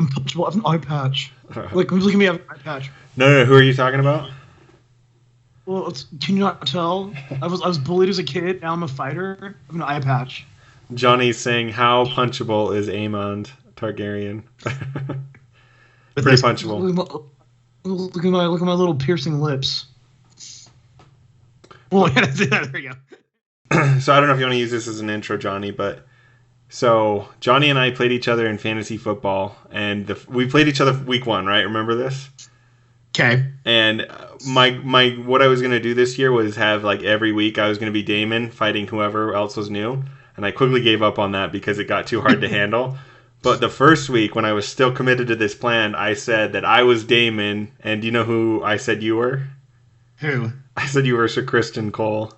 I'm punchable. I have an eye patch. Like, look at me, I have an eye patch. No. Who are you talking about? Well, can you not tell? I was bullied as a kid. Now I'm a fighter. I have an eye patch. Johnny's saying, how punchable is Aemond Targaryen? But Pretty punchable. Look at my little piercing lips. Well, there you go. So I don't know if you want to use this as an intro, Johnny, but so Johnny and I played each other in fantasy football, and we played each other week 1, right? Remember this? Okay. And my what I was gonna do this year was have like every week I was gonna be Daemon fighting whoever else was new, and I quickly gave up on that because it got too hard to handle. But the first week, when I was still committed to this plan, I said that I was Daemon, and do you know who I said you were? Who? I said you were Sir Criston Cole.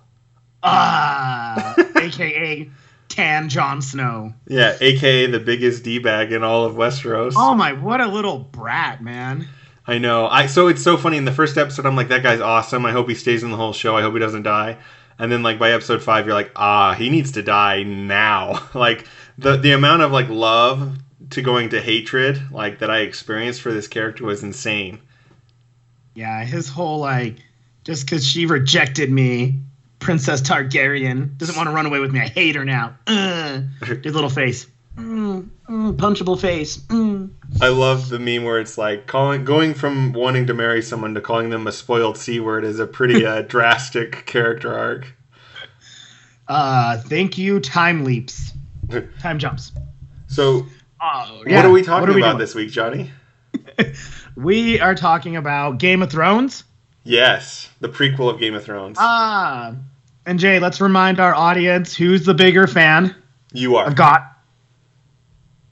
A.K.A. Tan Jon Snow. Yeah, a.k.a. the biggest D-bag in all of Westeros. Oh my, what a little brat, man. I know. So it's so funny. In the first episode, I'm like, that guy's awesome. I hope he stays in the whole show. I hope he doesn't die. And then, like, by episode 5, you're like, he needs to die now. Like, the amount of, like, love to going to hatred, like, that I experienced for this character was insane. Yeah, his whole, like, just because she rejected me, Princess Targaryen doesn't want to run away with me. I hate her now. Good little face. Punchable face. I love the meme where it's like going from wanting to marry someone to calling them a spoiled C-word is a pretty drastic character arc. Thank you, time leaps. Time jumps. So, what are we talking about this week, Johnny? We are talking about Game of Thrones. Yes, the prequel of Game of Thrones. And Jay, let's remind our audience who's the bigger fan. You are. I've got,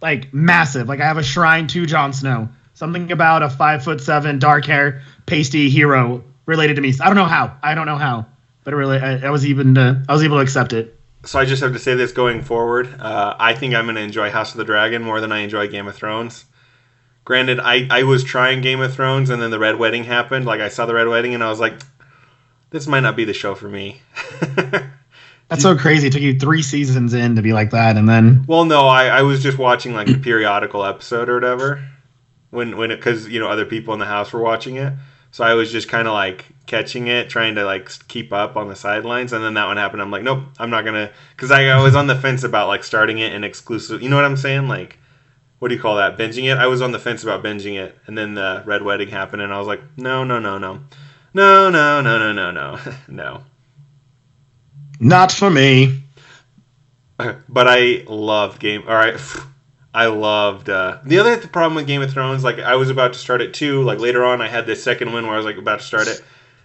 like, massive. Like, I have a shrine to Jon Snow. Something about a 5'7", dark hair, pasty hero related to me. I don't know how, but it really, I was able to accept it. So I just have to say this going forward. I think I'm going to enjoy House of the Dragon more than I enjoy Game of Thrones. Granted, I was trying Game of Thrones, and then the Red Wedding happened. Like, I saw the Red Wedding, and I was like, this might not be the show for me. That's so crazy. It took you 3 seasons in to be like that, and then... Well, no, I was just watching, like, the periodical episode or whatever, because, you know, other people in the house were watching it. So I was just kind of, like, catching it, trying to, like, keep up on the sidelines, and then that one happened. I'm like, nope, I'm not going to... Because I was on the fence about, like, starting it in exclusive... You know what I'm saying? Like... What do you call that? Binging it? I was on the fence about binging it, and then the Red Wedding happened, and I was like, no. Not for me. But I loved I loved... the other problem with Game of Thrones, like, I was about to start it too. Like, later on, I had this second one where I was, like, about to start it,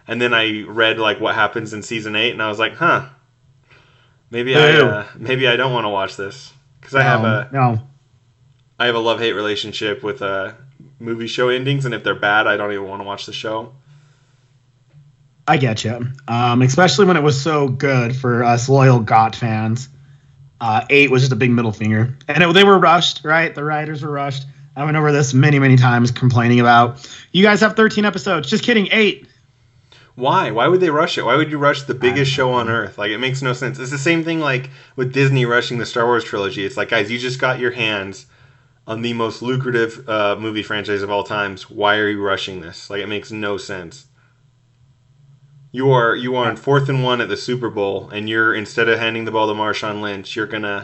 and then I read, like, what happens in Season 8, and I was like, maybe I don't want to watch this. Because I have a love-hate relationship with movie show endings, and if they're bad, I don't even want to watch the show. I get you. Especially when it was so good for us loyal GOT fans. 8 was just a big middle finger. And they were rushed, right? The writers were rushed. I went over this many, many times complaining about, you guys have 13 episodes. Just kidding, 8. Why? Why would they rush it? Why would you rush the biggest show on Earth? Like, it makes no sense. It's the same thing like with Disney rushing the Star Wars trilogy. It's like, guys, you just got your hands on the most lucrative movie franchise of all times. Why are you rushing this? Like, it makes no sense. You are on 4th and 1 at the Super Bowl, and instead of handing the ball to Marshawn Lynch, you're gonna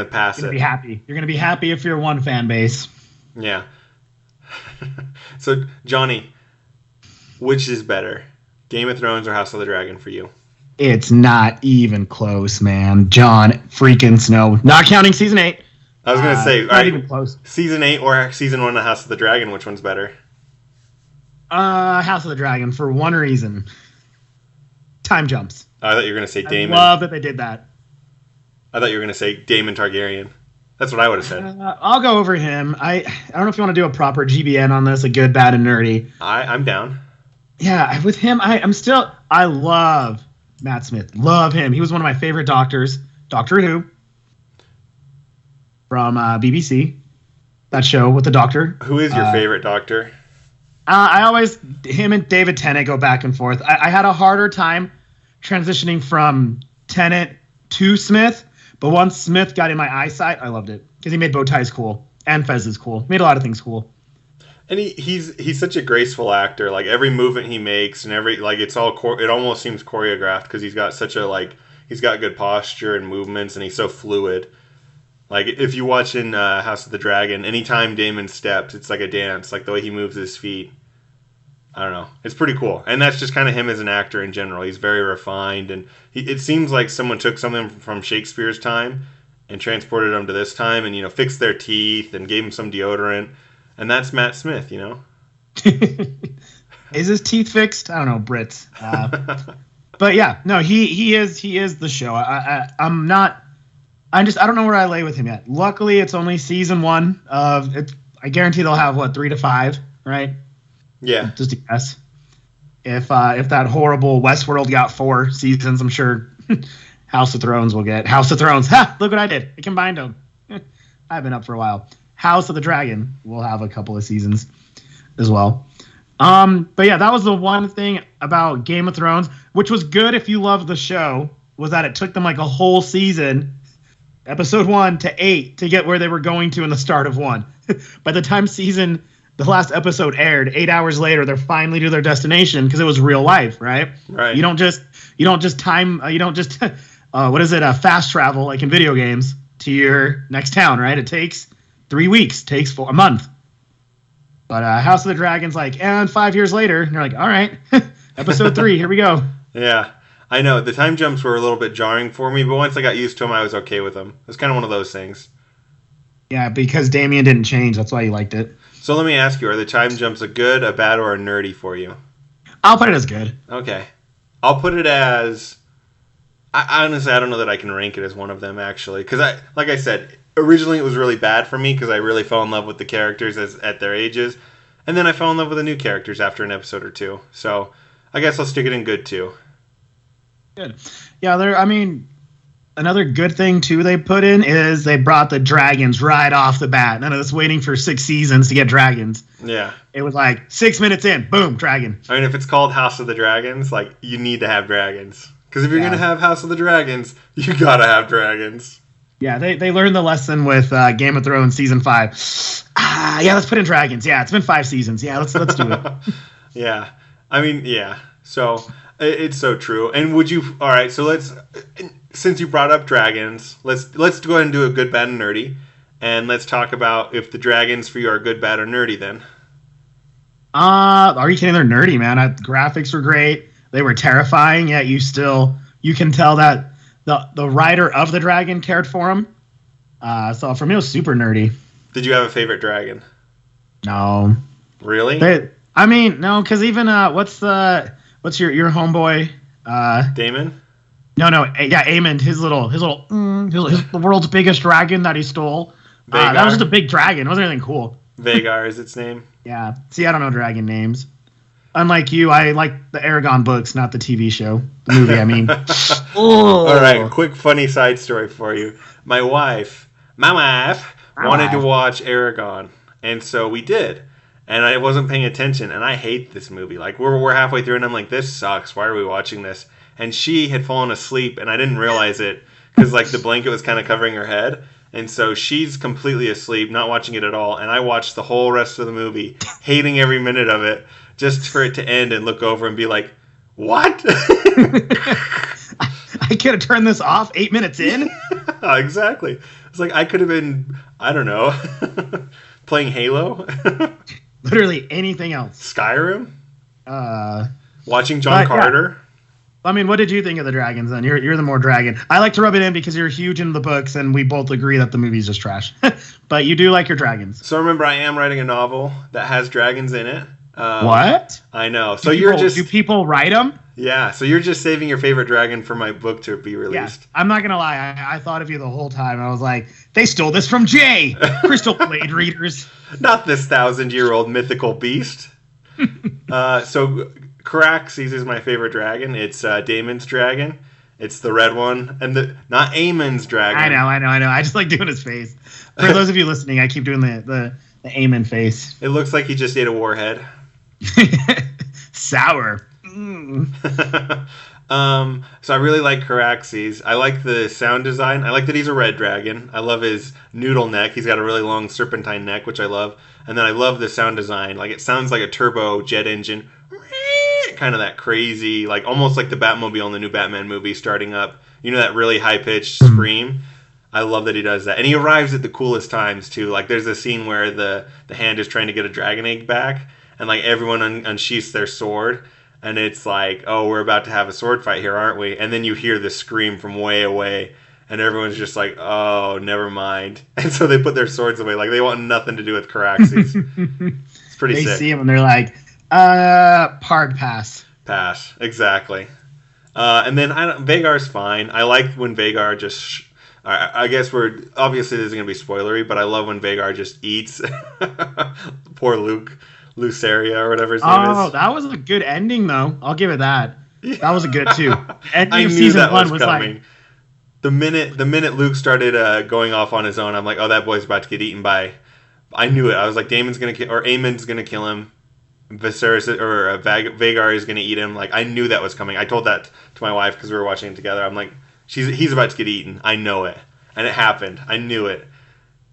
pass it. Be happy. You're gonna be happy if you're one fan base. Yeah. So, Johnny, which is better, Game of Thrones or House of the Dragon for you? It's not even close, man. Jon freaking Snow, not counting season 8. I was gonna say, not even close. Season 8 or season 1 of House of the Dragon, which one's better? House of the Dragon, for one reason. Time jumps. I thought you were gonna say Daemon. I love that they did that. I thought you were gonna say Daemon Targaryen. That's what I would have said. I'll go over him. I don't know if you want to do a proper GBN on this, a good, bad, and nerdy. I'm down. Yeah, with him, I love Matt Smith. Love him. He was one of my favorite doctors. Doctor Who. From BBC. That show with the Doctor. Who is your favorite Doctor? Him and David Tennant go back and forth. I had a harder time transitioning from Tennant to Smith, but once Smith got in my eyesight, I loved it because he made bow ties cool. And Fez is cool. Made a lot of things cool. And he's such a graceful actor. Like every movement he makes and every like it's all it almost seems choreographed because he's got such a he's got good posture and movements and he's so fluid. Like if you watch in House of the Dragon, anytime Damon steps, it's like a dance. Like the way he moves his feet. I don't know. It's pretty cool. And that's just kind of him as an actor in general. He's very refined and it seems like someone took something from Shakespeare's time and transported them to this time and fixed their teeth and gave them some deodorant. And that's Matt Smith, Is his teeth fixed? I don't know, Brits. But yeah, no, he is the show. I don't know where I lay with him yet. Luckily, it's only season 1 of it. I guarantee they'll have 3 to 5, right? Yeah, just a guess. If that horrible Westworld got 4 seasons, I'm sure House of Thrones will get House of Thrones. Ha! Look what I did. I combined them. I've been up for a while. House of the Dragon will have a couple of seasons as well. But yeah, that was the one thing about Game of Thrones, which was good if you loved the show, was that it took them like a whole season, episode 1 to 8, to get where they were going to in the start of 1. By the time the last episode aired, 8 hours later, they're finally to their destination because it was real life, right? Right. You don't just fast travel like in video games to your next town, right? It takes 3 weeks, takes a month. But House of the Dragon's and 5 years later, and you're like, all right, episode 3, here we go. Yeah, I know. The time jumps were a little bit jarring for me, but once I got used to them, I was okay with them. It was kind of one of those things. Yeah, because Damien didn't change. That's why you liked it. So let me ask you, are the time jumps a good, a bad, or a nerdy for you? I'll put it as good. Okay. I'll put it as... I honestly don't know that I can rank it as one of them, actually. Because, like I said, originally it was really bad for me because I really fell in love with the characters at their ages. And then I fell in love with the new characters after an episode or two. So I guess I'll stick it in good, too. Good. Yeah, another good thing, too, they put in is they brought the dragons right off the bat. None of this waiting for 6 seasons to get dragons. Yeah. It was 6 minutes in, boom, dragon. I mean, if it's called House of the Dragons, you need to have dragons. Because if you're going to have House of the Dragons, you got to have dragons. Yeah, they learned the lesson with Game of Thrones season 5. Yeah, let's put in dragons. Yeah, it's been 5 seasons. Yeah, let's do it. Yeah. I mean, yeah. So, it's so true. And would you... All right, so since you brought up dragons, let's go ahead and do a good, bad, and nerdy. And let's talk about if the dragons for you are good, bad, or nerdy then. Are you kidding? They're nerdy, man. Graphics were great. They were terrifying, yet you can tell that the writer of the dragon cared for him. So for me, it was super nerdy. Did you have a favorite dragon? No. Really? No, because even what's your homeboy? Damon? No, yeah, Aemond. The world's biggest dragon that he stole. That was just a big dragon. It wasn't anything cool. Vagar is its name. Yeah. See, I don't know dragon names. Unlike you, I like the Aragon books, not the TV show. The movie, I mean. All right, quick funny side story for you. My wife wanted to watch Aragon, and so we did. And I wasn't paying attention, and I hate this movie. We're halfway through, and I'm like, this sucks. Why are we watching this? And she had fallen asleep, and I didn't realize it because the blanket was kind of covering her head. And so she's completely asleep, not watching it at all. And I watched the whole rest of the movie, hating every minute of it, just for it to end and look over and be like, what? I could have turned this off 8 minutes in. Exactly. It's I could have been, I don't know, playing Halo. Literally anything else. Skyrim. Watching John Carter. Yeah. What did you think of the dragons then? You're the more dragon. I like to rub it in because you're huge into the books, and we both agree that the movie's just trash. But you do like your dragons. So remember, I am writing a novel that has dragons in it. What? I know. So do people write them? Yeah. So you're just saving your favorite dragon for my book to be released. Yeah, I'm not gonna lie. I thought of you the whole time. I was like, they stole this from Jay. Crystal Blade readers. Not this 1,000-year-old mythical beast. So Caraxes is my favorite dragon. It's Daemon's dragon. It's the red one, and not Aemon's dragon. I know. I just like doing his face. For those of you listening, I keep doing the Aemon face. It looks like he just ate a warhead. Sour. Mm. So I really like Caraxes. I like the sound design. I like that he's a red dragon. I love his noodle neck. He's got a really long serpentine neck, which I love. And then I love the sound design. Like it sounds like a turbo jet engine. Kind of that crazy, like almost like the Batmobile in the new Batman movie starting up. You know that really high pitched scream. I love that he does that, and he arrives at the coolest times too. Like there's a scene where the hand is trying to get a dragon egg back, and like everyone unsheaths their sword, and it's like, oh, we're about to have a sword fight here, aren't we? And then you hear the scream from way away, and everyone's just like, oh, never mind. And so they put their swords away, like they want nothing to do with Caraxes. It's pretty They sick. see him and they're like, hard pass. Pass, exactly. And then Vagar's fine. I like when Vagar just. I guess we're obviously this is gonna be spoilery, but I love when Vagar just eats poor Luceria or whatever his name is. Oh, that was a good ending though. I'll give it that. That was a good too. Ending I of knew season that one was was coming. like, The minute Luke started going off on his own, I'm like, oh, that boy's about to get eaten by. I knew it. I was like, Damon's gonna kill, or Aemon's gonna kill him. Viserys or Vagar is gonna eat him. Like I knew that was coming. I told that to my wife because we were watching it together. I'm like, he's about to get eaten. I know it, and it happened. I knew it.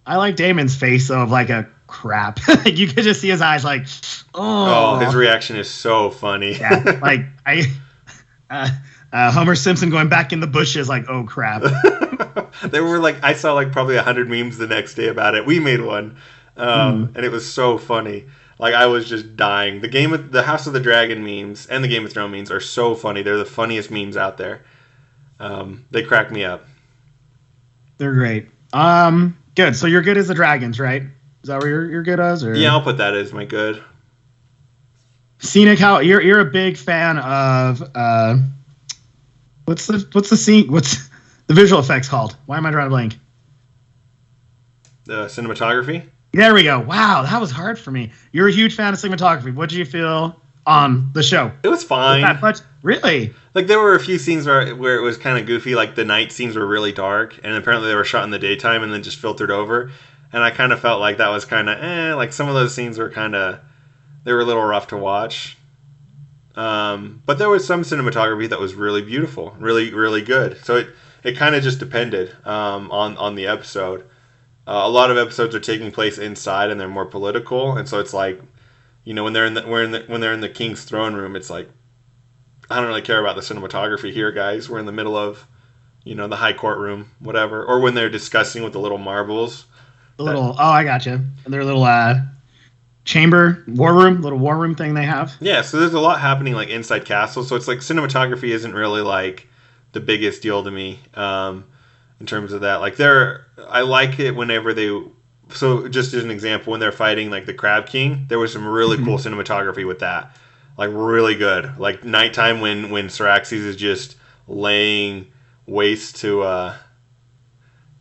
I like Damon's face though of like a crap. Like you could just see his eyes like, Oh, his reaction is so funny. Yeah, like Homer Simpson going back in the bushes like, oh crap. There were like I saw like probably 100 memes the next day about it. We made one, and it was so funny. Like I was just dying. The House of the Dragon memes and the Game of Thrones memes are so funny. They're the funniest memes out there. They crack me up. They're great. Good. So you're good as the dragons, right? Is that where you're good as? Or? Yeah, I'll put that as my good. Scenic. How you're a big fan of what's the scene? What's the visual effects called? Why am I drawing a blank? The cinematography. There we go. Wow, that was hard for me. You're a huge fan of cinematography. What did you feel on the show? It was fine. Really? Like there were a few scenes where it was kind of goofy. Like the night scenes were really dark, and apparently they were shot in the daytime and then just filtered over. And I kind of felt like that was kind of like some of those scenes were they were a little rough to watch. But there was some cinematography that was really beautiful, really really good. So it kind of just depended on the episode. A lot of episodes are taking place inside and they're more political, and so it's like, you know, when they're in the king's throne room, it's like, I don't really care about the cinematography here, guys. We're in the middle of, you know, the high courtroom, whatever. Or when they're discussing with the little marbles. I gotcha. Their little chamber, little war room thing they have. Yeah, so there's a lot happening like inside castle. So it's like cinematography isn't really like the biggest deal to me in terms of that. Like I like it whenever so just as an example, when they're fighting like the Crab King, there was some really cool cinematography with that. Like really good. Like nighttime when Syraxes is just laying waste to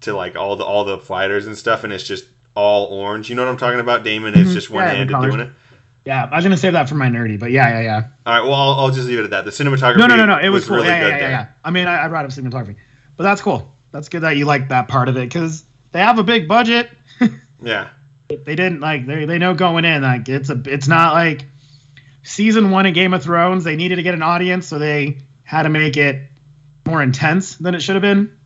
like all the fighters and stuff, and it's just all orange. You know what I'm talking about? Damon is just one-handed doing it. Yeah, I was gonna save that for my nerdy, but yeah. All right, well I'll just leave it at that. The cinematography. No, it was cool. Really good there. Yeah. I mean, I brought up cinematography, but that's cool. That's good that you like that part of it because they have a big budget. Yeah. They didn't like they know going in like it's not like season 1 of Game of Thrones. They needed to get an audience, so they had to make it more intense than it should have been.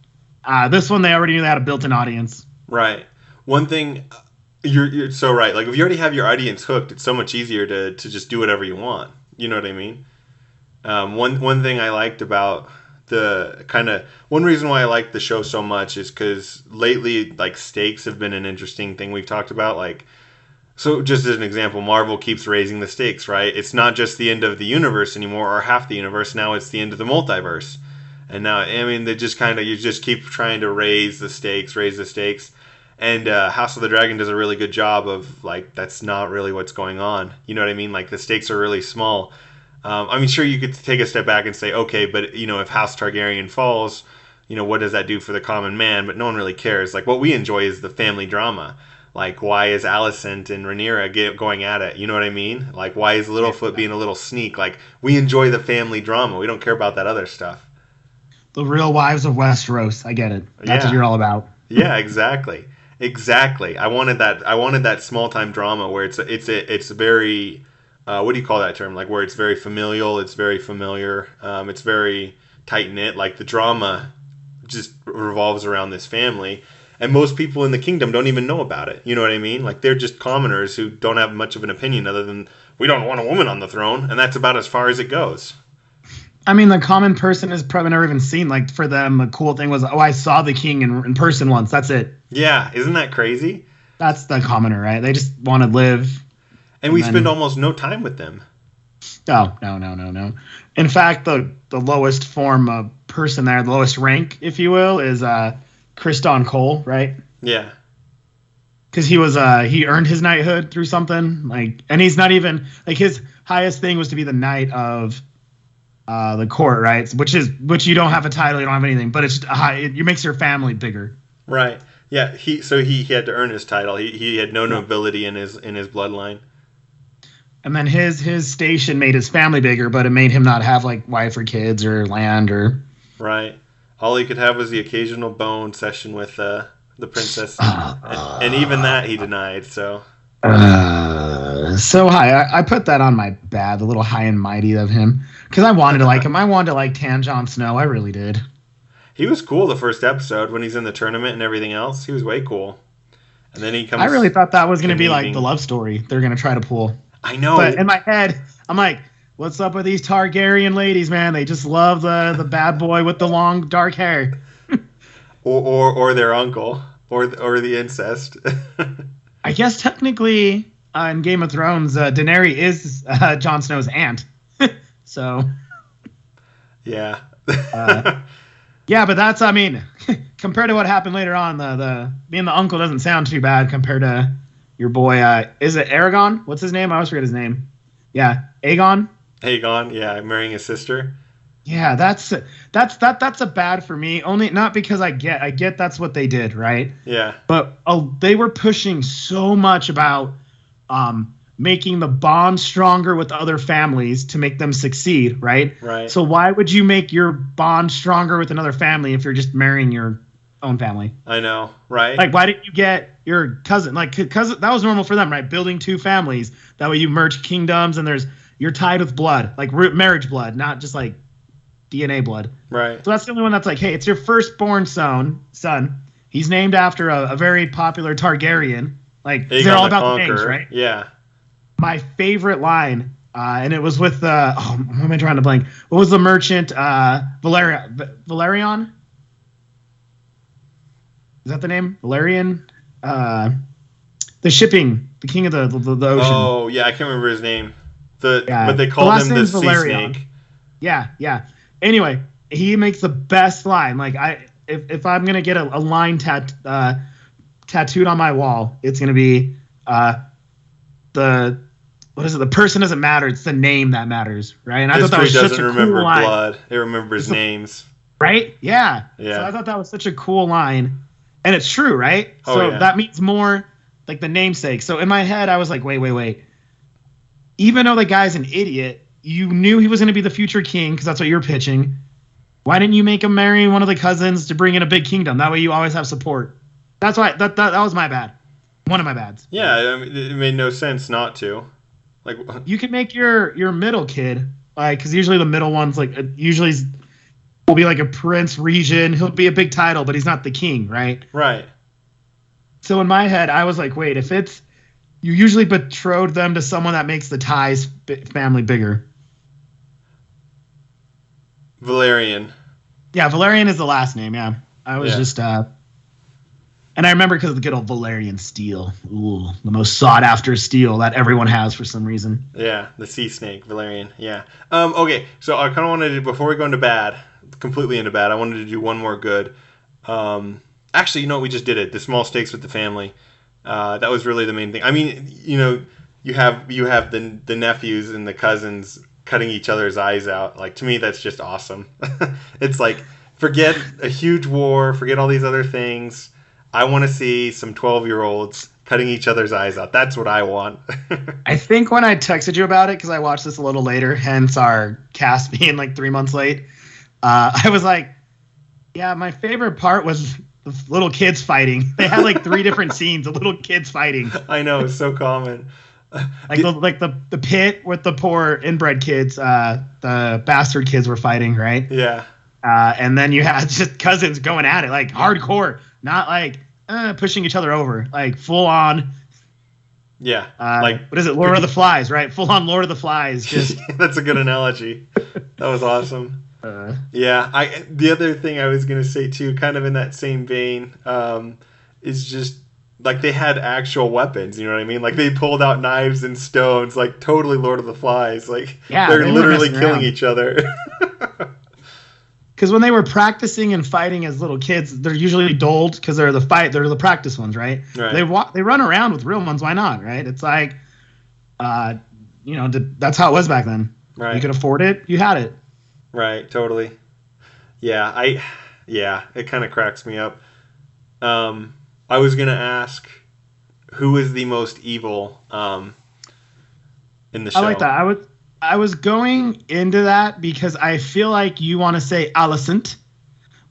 This one, they already knew they had a built-in audience. Right. One thing, you're so right. Like if you already have your audience hooked, it's so much easier to just do whatever you want. You know what I mean? One thing I liked about one reason why I like the show so much is because lately, like stakes have been an interesting thing we've talked about. Like, so just as an example, Marvel keeps raising the stakes, right? It's not just the end of the universe anymore or half the universe. Now it's the end of the multiverse. And now, I mean, they just you just keep trying to raise the stakes. And House of the Dragon does a really good job of, like, that's not really what's going on. You know what I mean? Like, the stakes are really small. I mean, sure, you could take a step back and say, okay, but, you know, if House Targaryen falls, you know, what does that do for the common man? But no one really cares. Like, what we enjoy is the family drama. Like, why is Alicent and Rhaenyra going at it? You know what I mean? Like, why is Littlefoot being a little sneak? Like, we enjoy the family drama. We don't care about that other stuff. The Real Wives of Westeros. I get it. That's what you're all about. Yeah, exactly. I wanted that small time drama where it's very what do you call that term? Like where it's very familial, it's very familiar, it's very tight knit. Like the drama just revolves around this family, and most people in the kingdom don't even know about it. You know what I mean? Like they're just commoners who don't have much of an opinion other than we don't want a woman on the throne, and that's about as far as it goes. I mean, the common person has probably never even seen. Like for them, the cool thing was, oh, I saw the king in person once. That's it. Yeah, isn't that crazy? That's the commoner, right? They just want to live. And we spend almost no time with them. Oh, no. In fact, the lowest form of person there, the lowest rank, if you will, is Kriston Cole, right? Yeah. Because he earned his knighthood through something, like, and he's not even like his highest thing was to be the knight of the court, right? Which you don't have a title, you don't have anything, but it's it makes your family bigger. Right. Yeah. He had to earn his title. He had no nobility in his bloodline. And then his station made his family bigger, but it made him not have like wife or kids or land or. Right. All he could have was the occasional bone session with the princess, and even that he denied. So. So high. I put that on my bad, the little high and mighty of him, because I wanted to like him. I wanted to like Tan Jon Snow. I really did. He was cool the first episode when he's in the tournament and everything else. He was way cool. And then he comes. I really thought that was going to be like the love story they're going to try to pull. I know. But in my head, I'm like, what's up with these Targaryen ladies, man? They just love the bad boy with the long dark hair. or their uncle or the incest. I guess technically in Game of Thrones, Daenerys is Jon Snow's aunt. So. Yeah. Yeah, but that's, I mean, compared to what happened later on, the being the uncle doesn't sound too bad compared to your boy. Is it Aragon? What's his name? I always forget his name. Yeah, Aegon. Aegon, yeah, marrying his sister. Yeah, that's a bad for me. Only not because I get that's what they did, right? Yeah. But they were pushing so much about making the bond stronger with other families to make them succeed, right? Right. So why would you make your bond stronger with another family if you're just marrying your own family? I know, right? Like, why didn't you get your cousin? Like, cousin, that was normal for them, right? Building two families. That way you merge kingdoms and you're tied with blood, like marriage blood, not just like DNA blood. Right. So that's the only one that's like, hey, it's your firstborn son. He's named after a very popular Targaryen. Like, Aegon they're all the about Conqueror. the names, right? Yeah. My favorite line, and it was with what am I trying to blank? What was the merchant? Valerian? Is that the name? Valerian? The king of the ocean. Oh yeah, I can't remember his name. But they called him the sea Valerian. snake. Yeah. Anyway, he makes the best line. Like if I'm gonna get a line tattooed on my wall, it's gonna be the person doesn't matter. It's the name that matters, right? And I thought that was such a cool line. Blood. It remembers names. Right? Yeah. Yeah. So I thought that was such a cool line. And it's true, right? Oh, so yeah. that means more like the namesake. So in my head, I was like, wait. Even though the guy's an idiot, you knew he was going to be the future king because that's what you're pitching. Why didn't you make him marry one of the cousins to bring in a big kingdom? That way you always have support. That's why that was my bad. One of my bads. Yeah, I mean, it made no sense not to. Like, you can make your middle kid, like, because usually the middle one's like usually will be like a prince regent. He'll be a big title, but he's not the king, right? Right. So in my head, I was like, wait, if it's you usually betrothed them to someone that makes the ties family bigger. Valerian. Yeah, Valerian is the last name. Yeah, I was just and I remember because of the good old Valerian steel. Ooh, the most sought after steel that everyone has for some reason. Yeah, the sea snake, Valerian. Yeah. Okay, so I kind of wanted to, before we go into bad, completely into bad, I wanted to do one more good. Actually, you know what? We just did it. The small stakes with the family. That was really the main thing. I mean, you know, you have the nephews and the cousins cutting each other's eyes out. Like, to me, that's just awesome. It's like, forget a huge war, forget all these other things. I want to see some 12-year-olds cutting each other's eyes out. That's what I want. I think when I texted you about it, because I watched this a little later, hence our cast being like 3 months late, I was like, yeah, my favorite part was the little kids fighting. They had like 3 different scenes of little kids fighting. I know, it's so common. Like the pit with the poor inbred kids, the bastard kids were fighting, right? Yeah. And then you had just cousins going at it, like hardcore, not like pushing each other over, like full on. Yeah. What is it? Lord of the Flies, right? Full on Lord of the Flies. Just That's a good analogy. That was awesome. Yeah. The other thing I was gonna say too, kind of in that same vein, is just like they had actual weapons. You know what I mean? Like they pulled out knives and stones, like totally Lord of the Flies. Like they're they literally killing each other. Because when they were practicing and fighting as little kids, they're usually doled because they're the practice ones, right? They run around with real ones. Why not, right? It's like, that's how it was back then. Right. You could afford it, you had it. Right. Totally. Yeah. It kind of cracks me up. I was gonna ask, who is the most evil in the show? I like that. I was going into that because I feel like you want to say Alicent,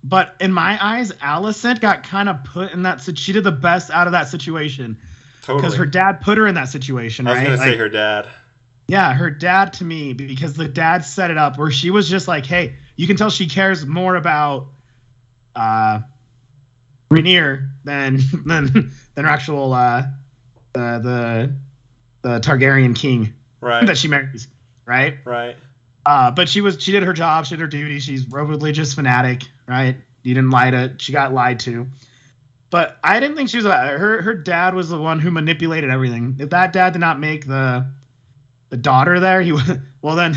but in my eyes, Alicent got kind of put in that. She did the best out of that situation because her dad put her in that situation. I was right? gonna say her dad. Yeah, her dad to me, because the dad set it up where she was just like, hey, you can tell she cares more about Rhaenyra than her actual the Targaryen king that she marries. Right. But she did her job. She did her duty. She's a religious fanatic. Right. She got lied to. But I didn't think she was her dad was the one who manipulated everything. If that dad did not make the daughter there, then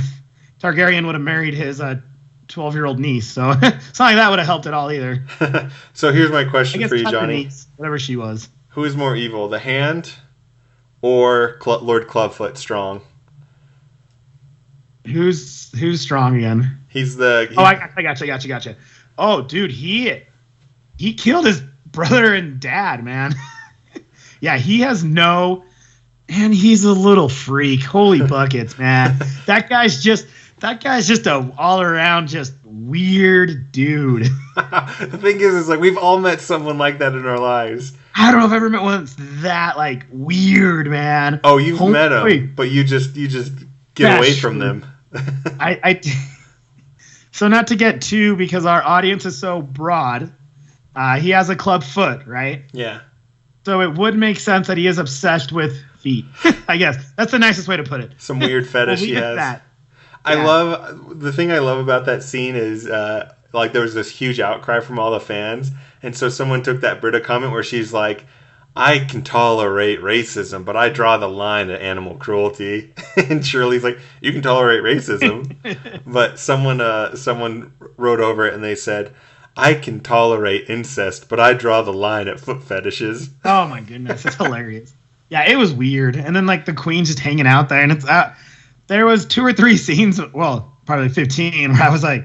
Targaryen would have married his 12-year-old niece. So it's not like that would have helped at all either. So here's my question for you, Johnny. Niece, whatever she was. Who is more evil, the Hand or Lord Clubfoot Strong? Who's strong again? I gotcha. Oh, dude, he killed his brother and dad, man. Yeah, he has and he's a little freak. Holy buckets, man. That guy's just a all around just weird dude. The thing is like we've all met someone like that in our lives. I don't know if I've ever met one that's that like weird, man. Oh, you've met him, but you just get away from them. So not to get too, because our audience is so broad, he has a club foot, right? Yeah. So it would make sense that he is obsessed with feet. I guess that's the nicest way to put it. Some weird fetish he has. That. The thing I love about that scene is like there was this huge outcry from all the fans, and so someone took that Britta comment where she's like, I can tolerate racism, but I draw the line at animal cruelty. And Shirley's like, you can tolerate racism. But someone wrote over it and they said, I can tolerate incest, but I draw the line at foot fetishes. Oh my goodness, it's hilarious. Yeah, it was weird. And then like the queen's just hanging out there, and it's there was 2 or 3 scenes, well, probably 15, where I was like,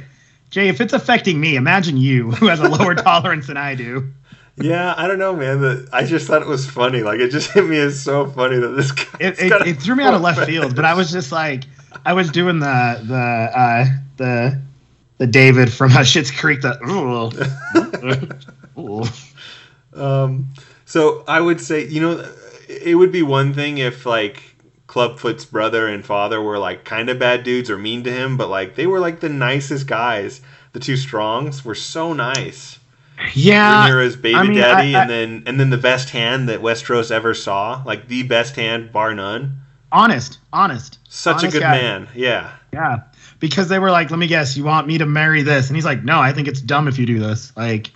Jay, if it's affecting me, imagine you, who has a lower tolerance than I do. Yeah, I don't know, man. I just thought it was funny. Like, it just hit me as so funny that this guy. It threw me out of left field, but I was just like, I was doing the David from Schitt's Creek. So I would say, it would be one thing if like Clubfoot's brother and father were like kind of bad dudes or mean to him, but like they were like the nicest guys. The 2 Strongs were so nice. Yeah, Rhaenyra's baby daddy, and then the best hand that Westeros ever saw, like the best hand bar none. Honest. Such a good guy. Man. Yeah. Yeah, because they were like, let me guess, you want me to marry this? And he's like, no, I think it's dumb if you do this. Like,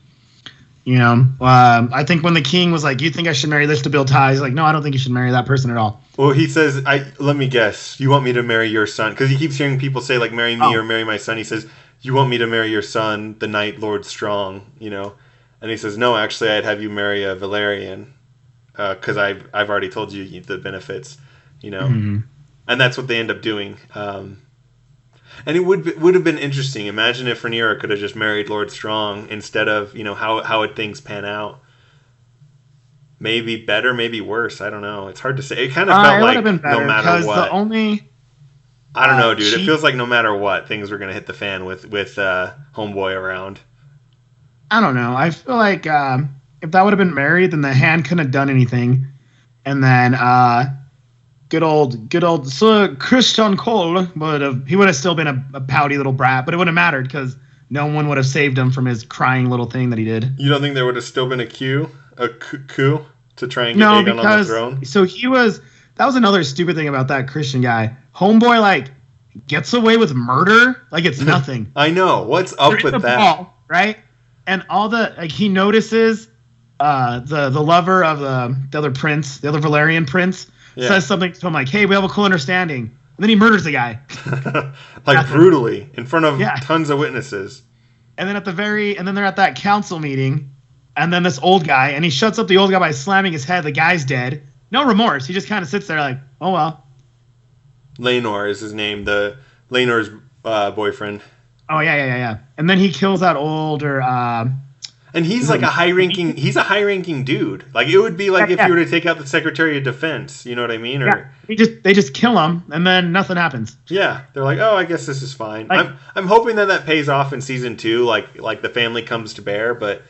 I think when the king was like, you think I should marry this to build ties? He's like, no, I don't think you should marry that person at all. Well, he says, let me guess, you want me to marry your son? Because he keeps hearing people say like, marry me or marry my son. He says, you want me to marry your son, the Night Lord Strong, And he says, no, actually, I'd have you marry a Valerian, because I've already told you the benefits, Mm-hmm. And that's what they end up doing. And it would have been interesting. Imagine if Rhaenyra could have just married Lord Strong instead of, how would things pan out. Maybe better, maybe worse. I don't know. It's hard to say. It kind of felt like no matter what. I don't know, dude. It feels like no matter what, things were going to hit the fan with Homeboy around. I don't know. I feel like if that would have been married, then the Hand couldn't have done anything. And then good old Sir Christian Cole he would have still been a pouty little brat, but it wouldn't have mattered because no one would have saved him from his crying little thing that he did. You don't think there would have still been a coup to try and get Aegon on the throne? So that was another stupid thing about that Christian guy. Homeboy, like, gets away with murder like it's nothing. I know. What's up with that? Ball, right? And he notices the lover of the other prince, the other Valerian prince, says something to him like, hey, we have a cool understanding. And then he murders the guy. Like brutally in front of tons of witnesses. And then and then they're at that council meeting, and then this old guy, and he shuts up the old guy by slamming his head. The guy's dead. No remorse. He just kind of sits there like, oh, well. Laenor is his name, Laenor's boyfriend. Oh, yeah. And then he kills that older... and he's like a high-ranking dude. Like, it would be like if you were to take out the Secretary of Defense. You know what I mean? Or they just kill him, and then nothing happens. Yeah, they're like, oh, I guess this is fine. Like, I'm hoping that pays off in season 2, like the family comes to bear. But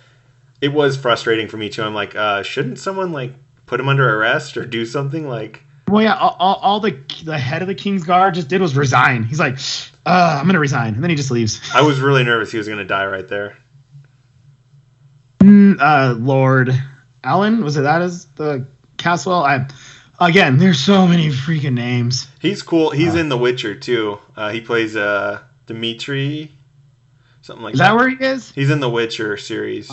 it was frustrating for me too. I'm like, shouldn't someone like put him under arrest or do something like? Well, yeah, all the head of the King's Guard just did was resign. He's like, I'm gonna resign, and then he just leaves. I was really nervous he was gonna die right there. Lord Allen, was it that is the Caswell? Again, there's so many freaking names. He's cool. He's in The Witcher too. He plays Dimitri, something like that. Is that where he is? He's in The Witcher series,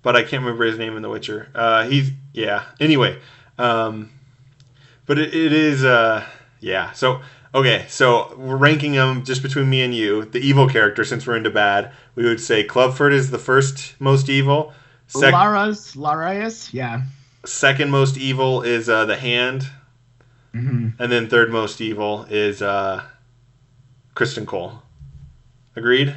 but I can't remember his name in The Witcher. Anyway, but it is So okay, so we're ranking them just between me and you. The evil character, since we're into bad, we would say Clubfoot is the first most evil. Larius, yeah. Second most evil is the Hand, and then third most evil is Kristen Cole. Agreed?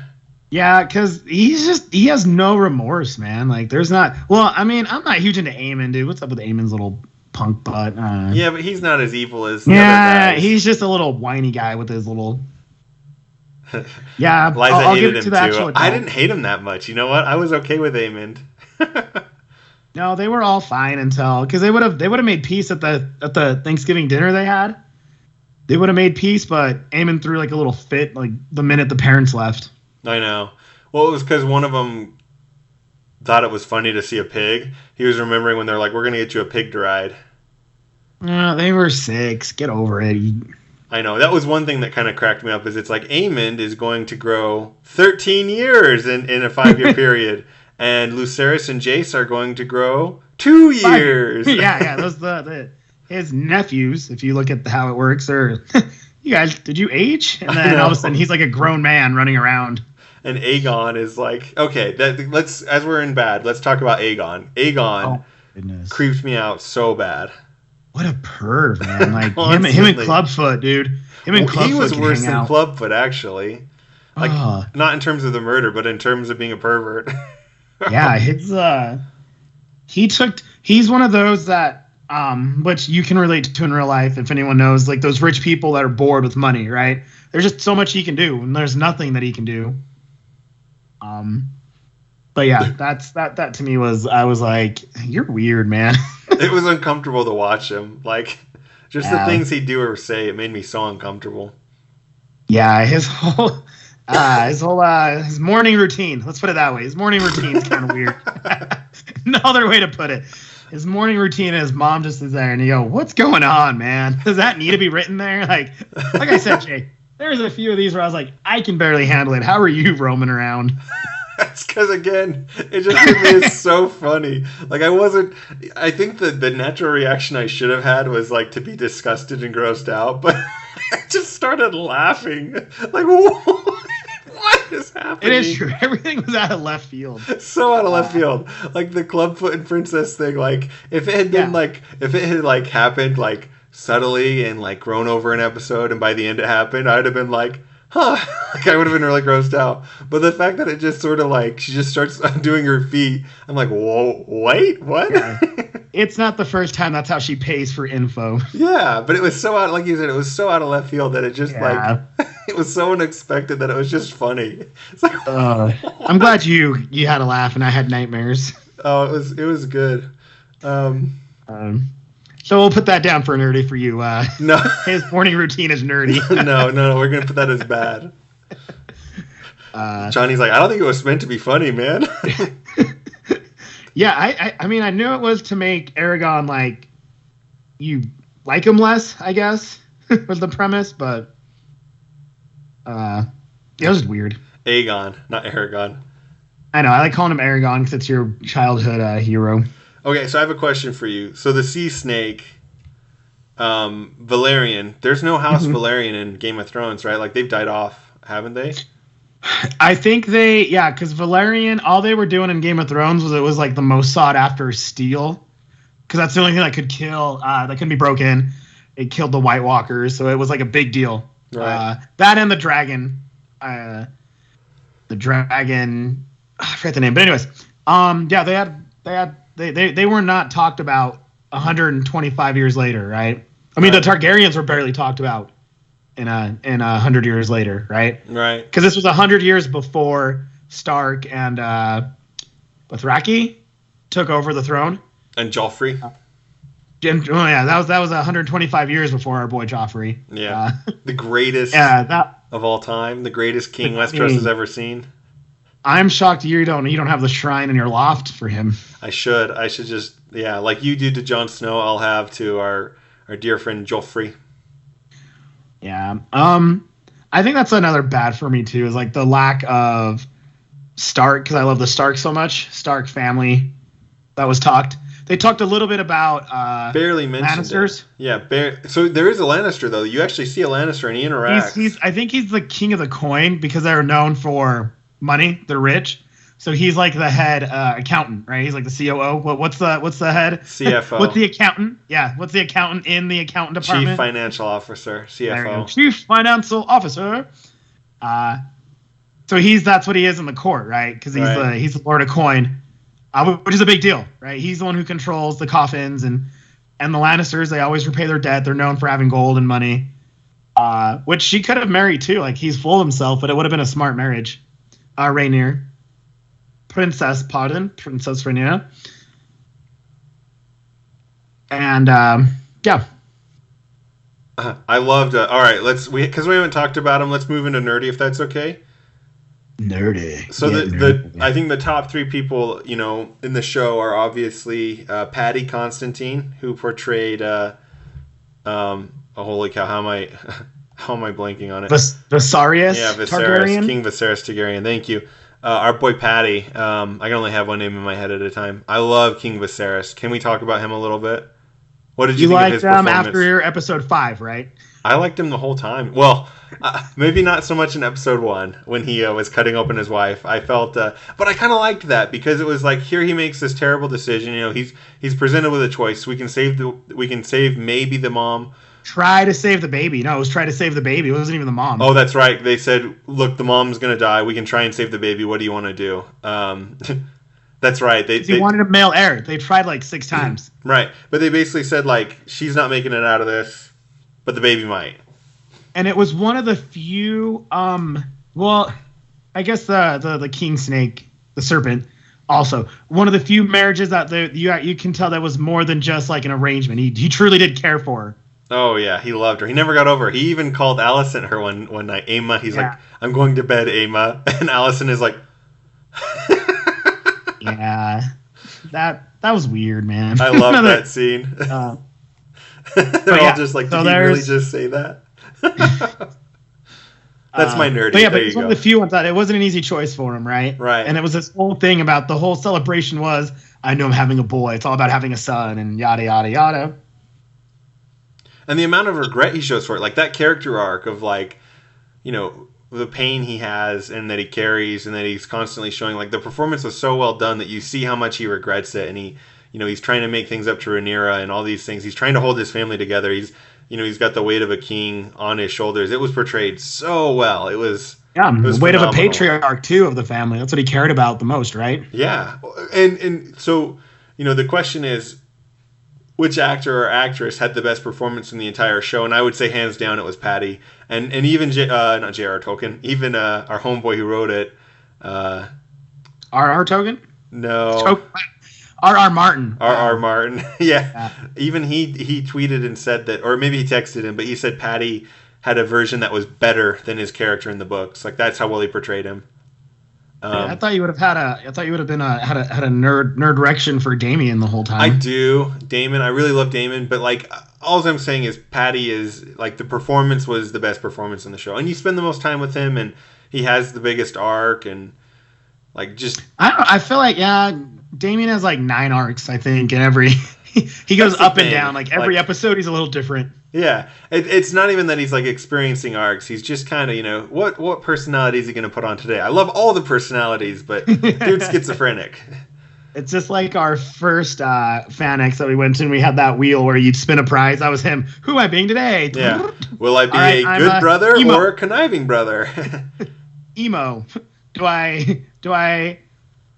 Yeah, because he has no remorse, man. Like, there's not. Well, I mean, I'm not huge into Aemon, dude. What's up with Aemon's little punk butt? Yeah, but he's not as evil as the other guys. He's just a little whiny guy with his little. Yeah, Liza I'll hated give it to him the too. actual. I didn't hate him that much. You know what? I was okay with Aemon. No, they were all fine until because they would have made peace at the Thanksgiving dinner they had. They would have made peace, but Aemon threw like a little fit like the minute the parents left. I know. Well, it was because one of them thought it was funny to see a pig. He was remembering when they're like, "We're gonna get you a pig to ride." They were 6. Get over it. I know. That was one thing that kind of cracked me up. Is it's like Aemond is going to grow 13 years in a 5-year period, and Lucerys and Jace are going to grow 2 years. Yeah. Those his nephews. If you look at how it works, are you guys? Did you age? And then all of a sudden he's like a grown man running around. And Aegon is like, okay, let's as we're in bad, let's talk about Aegon. Aegon creeps me out so bad. What a perv, man! Like him and Clubfoot, dude. Him and Clubfoot. He was worse than Clubfoot, actually. Like not in terms of the murder, but in terms of being a pervert. Yeah, he's one of those that which you can relate to in real life if anyone knows, like those rich people that are bored with money, right? There's just so much he can do, and there's nothing that he can do. But yeah, that to me was, I was like, you're weird, man. It was uncomfortable to watch him. Like, just the things he'd do or say, it made me so uncomfortable. Yeah, his morning routine. Let's put it that way. His morning routine is kind of weird. No other way to put it. His morning routine, his mom just is there, and you go, "What's going on, man? Does that need to be written there?" Like I said, Jay, there's a few of these where I was like, I can barely handle it. How are you roaming around? That's because, again, it just is so funny. Like, I think the natural reaction I should have had was, like, to be disgusted and grossed out, but I just started laughing. Like, what is happening? It is true. Everything was out of left field. So out of left field. Like, the Clubfoot and Princess thing, like, if it had been, happened, like, subtly and, like, grown over an episode, and by the end it happened, I'd have been like, huh, like I would have been really grossed out. But the fact that it just sort of like, she just starts doing her feet, I'm like, whoa, wait, what? Yeah. It's not the first time that's how she pays for info. Yeah, but it was so out, like you said, it was so out of left field that it just like, it was so unexpected that it was just funny. It's like, I'm glad you had a laugh and I had nightmares. Oh, it was good. So we'll put that down for nerdy for you. No, His morning routine is nerdy. no, we're gonna put that as bad. Johnny's like, I don't think it was meant to be funny, man. Yeah, I mean, I knew it was to make Aragon like you like him less, I guess, was the premise, but it was weird. Aegon, not Aragon. I know. I like calling him Aragon because it's your childhood hero. Okay, so I have a question for you. So the sea snake, Valerian. There's no House Valerian in Game of Thrones, right? Like they've died off, haven't they? I think because Valerian, all they were doing in Game of Thrones was it was like the most sought after steel, because that's the only thing that could kill, that couldn't be broken. It killed the White Walkers, so it was like a big deal. Right. That and the dragon, I forget the name, but anyways, they were not talked about 125 years later, right? I mean, the Targaryens were barely talked about in 100 years later, right? Right. Because this was 100 years before Stark and Dothraki took over the throne. And Joffrey. That was 125 years before our boy Joffrey. Yeah, the greatest of all time, the greatest king Westeros has ever seen. I'm shocked you don't have the shrine in your loft for him. I should just like you did to Jon Snow, I'll have to our dear friend Joffrey. Yeah. I think that's another bad for me too, is like the lack of Stark, because I love the Stark so much. Stark family that was talked. They talked a little bit about barely mentioned Lannisters. It. Yeah, so there is a Lannister though. You actually see a Lannister and he interacts. I think he's the king of the coin because they're known for money. They're rich. So he's like the head accountant, right? He's like the COO. What's the head? CFO. What's the accountant? Yeah, what's the accountant in the accountant department? Chief Financial Officer, CFO. Chief Financial Officer. So that's what he is in the court, right? Because he's the Lord of Coin, which is a big deal, right? He's the one who controls the coffins and the Lannisters. They always repay their debt. They're known for having gold and money, which she could have married too. Like he's full of himself, but it would have been a smart marriage. Rhaenyra. Princess Rhaenyra. And yeah. I loved all right, because we haven't talked about him, let's move into nerdy if that's okay. Nerdy. So I think the top three people, in the show are obviously Paddy Constantine, who portrayed holy cow, how am I blanking on it? Viserys. Yeah, Viserys, Targaryen? King Viserys Targaryen. Thank you. Our boy Paddy. I can only have one name in my head at a time. I love King Viserys. Can we talk about him a little bit? What did you think of his performance? You liked him after episode 5, right? I liked him the whole time. Well, maybe not so much in episode 1 when he was cutting open his wife. I felt, but I kind of liked that because it was like here he makes this terrible decision. He's presented with a choice. We can save maybe the mom. Try to save the baby. No, it was try to save the baby. It wasn't even the mom. Oh, that's right. They said, "Look, the mom's gonna die. We can try and save the baby. What do you want to do?" That's right. They wanted a male heir. They tried like 6 times. Right, but they basically said like she's not making it out of this, but the baby might. And it was one of the few. Well, I guess the king snake, the serpent, also one of the few marriages that you can tell that was more than just like an arrangement. He truly did care for her. Oh yeah, he loved her. He never got over her. He even called Alicent her one night. Aemma, he's like, "I'm going to bed, Aemma," and Alicent is like. Yeah, that was weird, man. I love that scene. They're all just like, did he really just say that? That's my nerdy. But yeah, but it's one of the few ones that it wasn't an easy choice for him, right? Right. And it was this whole thing about the whole celebration was, I know I'm having a boy. It's all about having a son and yada, yada, yada. And the amount of regret he shows for it, like that character arc of like, the pain he has and that he carries and that he's constantly showing, like the performance was so well done that you see how much he regrets it. And he's trying to make things up to Rhaenyra and all these things. He's trying to hold his family together. He's got the weight of a king on his shoulders. It was portrayed so well. It was the weight phenomenal. Of a patriarch too of the family. That's what he cared about the most, right? Yeah. And so, the question is, which actor or actress had the best performance in the entire show? And I would say hands down it was Paddy. And even not J.R. Tolkien, even our homeboy who wrote it. R.R. Tolkien? No. R. Martin. R. Wow. Martin. Yeah. Yeah. Even he tweeted and said that, or maybe he texted him, but he said Patty had a version that was better than his character in the books. Like that's how well he portrayed him. I thought you would have had a. I thought you would have been had a nerd erection for Damien the whole I time. do, Damon. I really love Damon, but like all I'm saying is Patty is like the performance was the best performance in the show, and you spend the most time with him, and he has the biggest arc, and like just I feel like Damien has like 9 arcs. I think, and every he goes up and down. Like every episode, he's a little different. Yeah, it's not even that he's like experiencing arcs. He's just kind of what personality is he going to put on today? I love all the personalities, but dude's schizophrenic. It's just like our first FanX that we went to, and we had that wheel where you'd spin a prize. That was him. Who am I being today? Yeah. Will I be a good brother or a conniving brother? Emo. Do I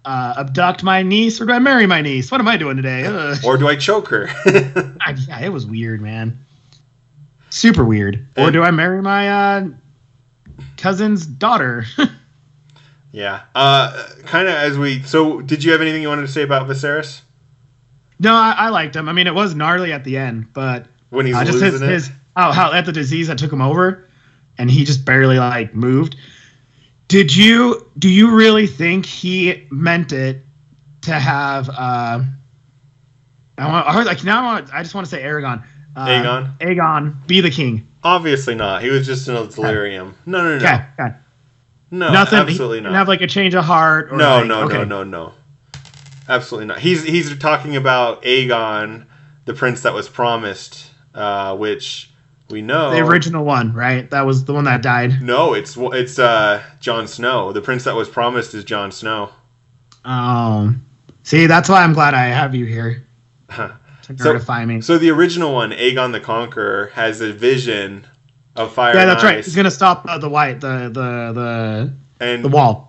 abduct my niece or do I marry my niece? What am I doing today? Or do I choke her? Yeah, it was weird, man. Super weird. Or do I marry my cousin's daughter? Yeah. Kind of as we... So, did you have anything you wanted to say about Viserys? No, I liked him. I mean, it was gnarly at the end, but... When he's just losing it? How at the disease that took him over, and he just barely, like, moved. Do you really think he meant it to have... I just want to say Aragon. Aegon be the king. Obviously not. He was just in a delirium. No. Okay. No, nothing. Absolutely He not. didn't have like a change of heart. Or No. Absolutely not. He's talking about Aegon, the prince that was promised, which we know the original one, right? That was the one that died. No, it's Jon Snow. The prince that was promised is Jon Snow. See, that's why I'm glad I have you here. To notify me. So the original one, Aegon the Conqueror, has a vision of fire. Yeah, that's and right. ice. He's gonna stop the wall,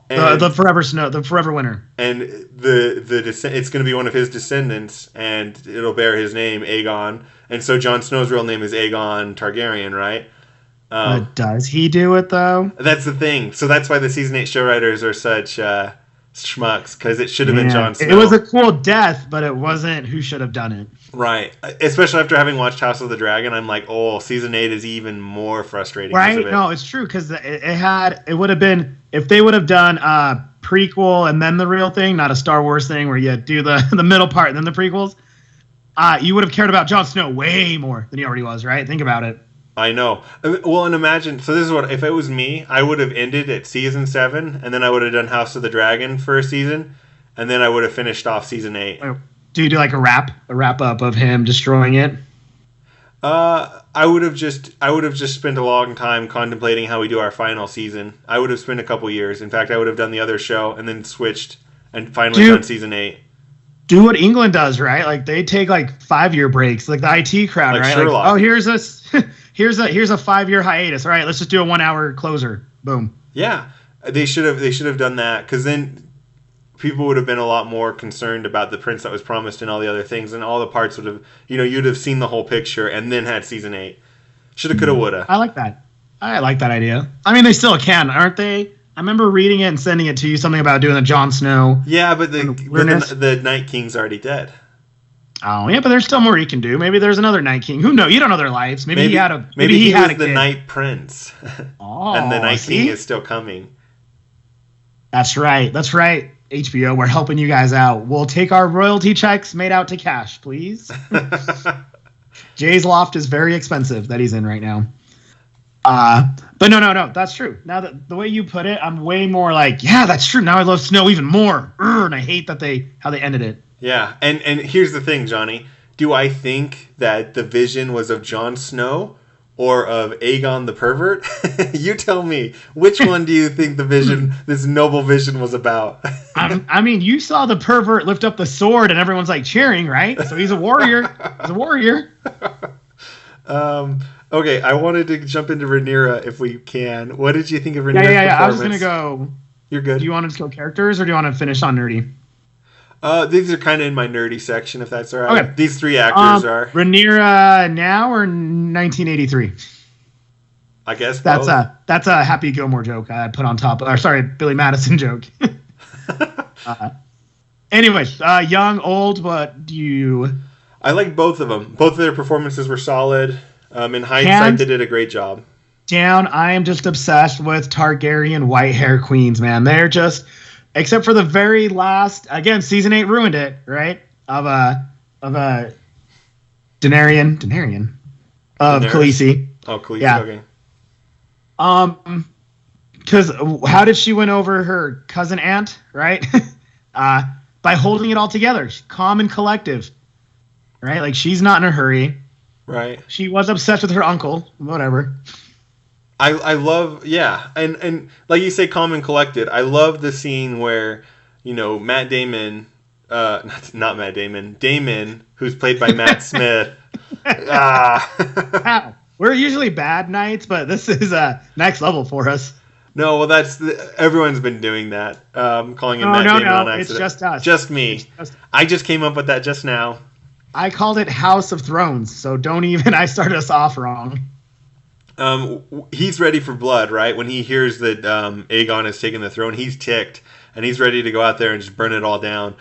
the forever snow, the forever winter. And it's gonna be one of his descendants, and it'll bear his name, Aegon. And so Jon Snow's real name is Aegon Targaryen, right? Does he do it though? That's the thing. So that's why the season 8 show writers are such schmucks, because it should have been Jon Snow. It was a cool death, but it wasn't who should have done it. Right. Especially after having watched House of the Dragon, I'm like, oh, season 8 is even more frustrating. Right? No, it's true, because it would have been, if they would have done a prequel and then the real thing, not a Star Wars thing where you do the middle part and then the prequels, you would have cared about Jon Snow way more than he already was, right? Think about it. I know. Well, and imagine, so this is what, if it was me, I would have ended at season 7, and then I would have done House of the Dragon for a season, and then I would have finished off season 8. Do you do like a wrap up of him destroying it? I would have just spent a long time contemplating how we do our final season. I would have spent a couple years. In fact, I would have done the other show and then switched and finally done season 8. Do what England does, right? Like they take like 5-year breaks, like the IT crowd, like right? Sherlock. Like, here's a 5-year hiatus. All right, let's just do a 1-hour closer. Boom. Yeah, they should have done that, because then people would have been a lot more concerned about the prince that was promised and all the other things, and all the parts would have, you'd have seen the whole picture and then had season 8. Shoulda, coulda, woulda. I like that. I like that idea. I mean, they still can, aren't they? I remember reading it and sending it to you, something about doing the Jon Snow. Yeah, but the Night King's already dead. Oh yeah, but there's still more he can do. Maybe there's another Night King. Who knows? You don't know their lives. Maybe he had a. Maybe he had was a the Night Prince. Oh, and the Night King is still coming. That's right. HBO, we're helping you guys out. We'll take our royalty checks made out to cash, please. Jay's loft is very expensive that he's in right now. But no, that's true. Now that the way you put it, I'm way more like, yeah, that's true. Now I love Snow even more. And I hate how they ended it. Yeah, and here's the thing, Johnny. Do I think that the vision was of Jon Snow or of Aegon the pervert? You tell me. Which one do you think this noble vision was about? I mean, you saw the pervert lift up the sword and everyone's like cheering, right? So he's a warrior. Okay, I wanted to jump into Rhaenyra if we can. What did you think of Rhaenyra's performance? Yeah. I was going to go. You're good. Do you want to go characters or do you want to finish on nerdy? These are kind of in my nerdy section, if that's all right. Okay. These 3 actors are. Rhaenyra now or 1983? I guess that's a Happy Gilmore joke I put on top. Billy Madison joke. Anyways, young, old, what do you I like both of them. Both of their performances were solid. In hindsight, they hands did a great job. down? I am just obsessed with Targaryen white hair queens, man. They're just, except for the very last, again, season 8 ruined it, right? Of a Daenerys of Daenerys. Khaleesi. Oh, Khaleesi. Yeah. Okay. Because how did she win over her cousin aunt, right? uh, by holding it all together, calm and collective, right? Like she's not in a hurry. Right. She was obsessed with her uncle, whatever. I love, yeah, and like you say, calm and collected. I love the scene where, Matt Damon, not Matt Damon, Damon, who's played by Matt Smith. Wow. We're usually bad nights, but this is next level for us. No, well, everyone's been doing that. Calling him Matt Damon on accident. It's just us. Just me. I just came up with that just now. I called it House of Thrones, so don't even. I started us off wrong. He's ready for blood, right? When he hears that Aegon has taken the throne, he's ticked, and he's ready to go out there and just burn it all down.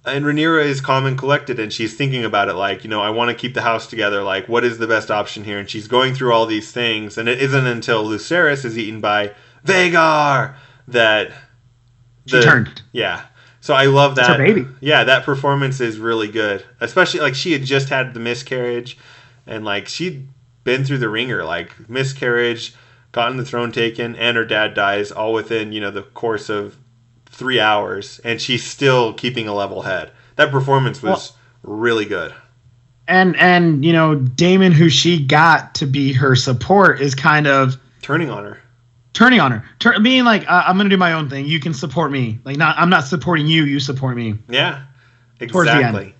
And Rhaenyra is calm and collected, and she's thinking about it like, I want to keep the house together. Like, what is the best option here? And she's going through all these things, and it isn't until Lucerys is eaten by Vhagar that she turned. Yeah. So I love that. It's her baby. Yeah, that performance is really good. Especially, like, she had just had the miscarriage, and, like, she'd been through the ringer. Like, miscarriage, gotten the throne taken, and her dad dies all within, the course of 3 hours, and she's still keeping a level head. That performance was really good. And Damon, who she got to be her support, is kind of turning on her, being like, I'm gonna do my own thing. You can support me. Like, I'm not supporting you. You support me. Yeah, exactly.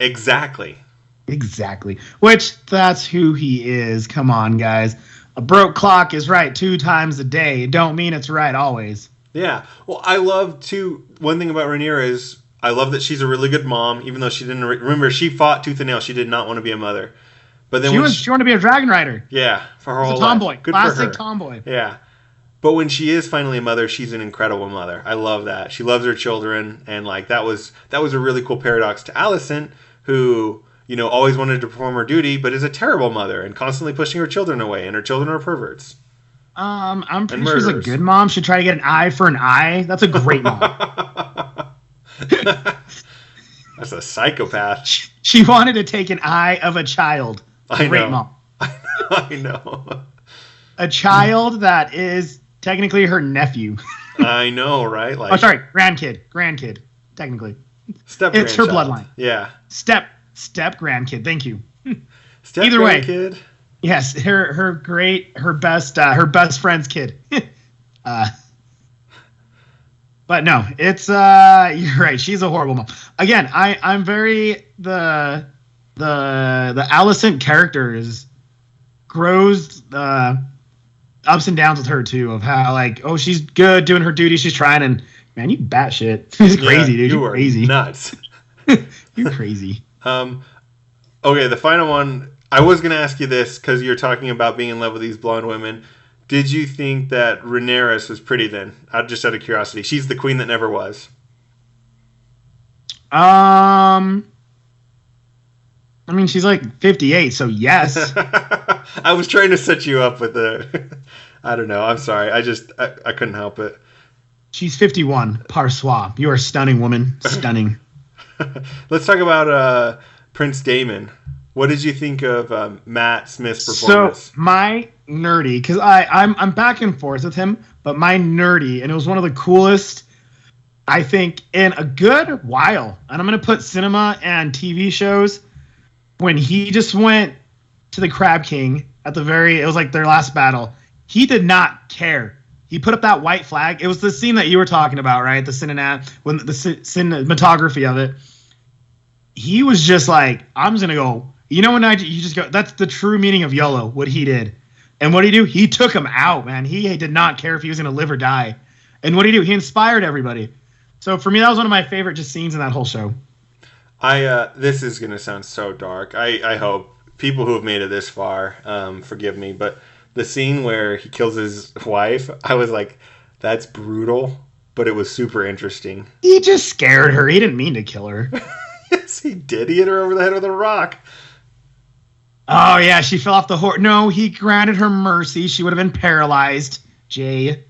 Which that's who he is. Come on, guys. A broke clock is right 2 times a day. It don't mean it's right always. Yeah. Well, I love, too, one thing about Rhaenyra is I love that she's a really good mom, even though she didn't... Remember, she fought tooth and nail. She did not want to be a mother. But then she wanted to be a dragon rider. Yeah, for her whole life. Tomboy. Good Classic for her. tomboy. Yeah. But when she is finally a mother, she's an incredible mother. I love that. She loves her children, and like that was a really cool paradox to Alicent, who, always wanted to perform her duty, but is a terrible mother and constantly pushing her children away, and her children are perverts. I'm pretty sure she's a good mom. She'd try to get an eye for an eye. That's a great mom. That's a psychopath. She wanted to take an eye of a child. Great mom. I know. A child that is technically her nephew. I know, right? Like, sorry, grandkid, technically. It's her bloodline. Yeah. Step grandkid. Thank you. Step Either way, kid. Yes, her best friend's kid. But no, it's you're right. She's a horrible mom. Again, I'm very the Alicent character grows ups and downs with her too, of how like, oh, she's good doing her duty, she's trying, and man, you batshit. It's crazy, dude. You're crazy. Nuts. You're crazy. Okay, the final one. I was going to ask you this because you're talking about being in love with these blonde women. Did you think that Rhaenyra was pretty then? Just out of curiosity. She's the queen that never was. I mean, she's like 58, so yes. I was trying to set you up with I don't know. I'm sorry. I couldn't help it. She's 51. Par soir. You are a stunning woman. Stunning. Let's talk about Prince Daemon. What did you think of Matt Smith's performance? So my nerdy, because I'm back and forth with him, but my nerdy, and it was one of the coolest, I think, in a good while. And I'm going to put cinema and TV shows. When he just went to the Crab King it was like their last battle. He did not care. He put up that white flag. It was the scene that you were talking about, right? The cinematography of it. He was just like, I'm just going to go. You just go, that's the true meaning of YOLO, what he did. And what did he do? He took him out, man. He did not care if he was going to live or die. And what did he do? He inspired everybody. So for me, that was one of my favorite just scenes in that whole show. This is going to sound so dark. I hope people who have made it this far forgive me. But the scene where he kills his wife, I was like, that's brutal. but it was super interesting. He just scared her. He didn't mean to kill her. Yes, he did. He hit her over the head with a rock. Oh, yeah, she fell off the horse. No, he granted her mercy. She would have been paralyzed. Jay.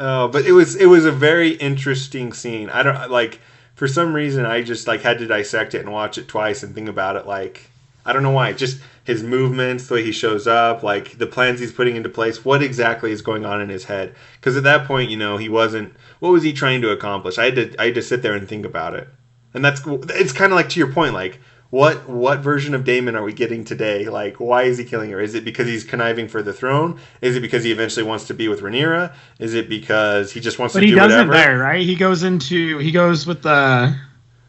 Oh, but it was a very interesting scene. I don't like for some reason I just like had to dissect it and watch it twice and think about it. Like I don't know why. Just his movements, the way he shows up, like the plans he's putting into place. What exactly is going on in his head? Because at that point, he wasn't. What was he trying to accomplish? I had to sit there and think about it. And it's kind of like to your point, like. What version of Daemon are we getting today? Like, why is he killing her? Is it because he's conniving for the throne? Is it because he eventually wants to be with Rhaenyra? Is it because he just wants to do whatever? But he doesn't there, right? He goes with the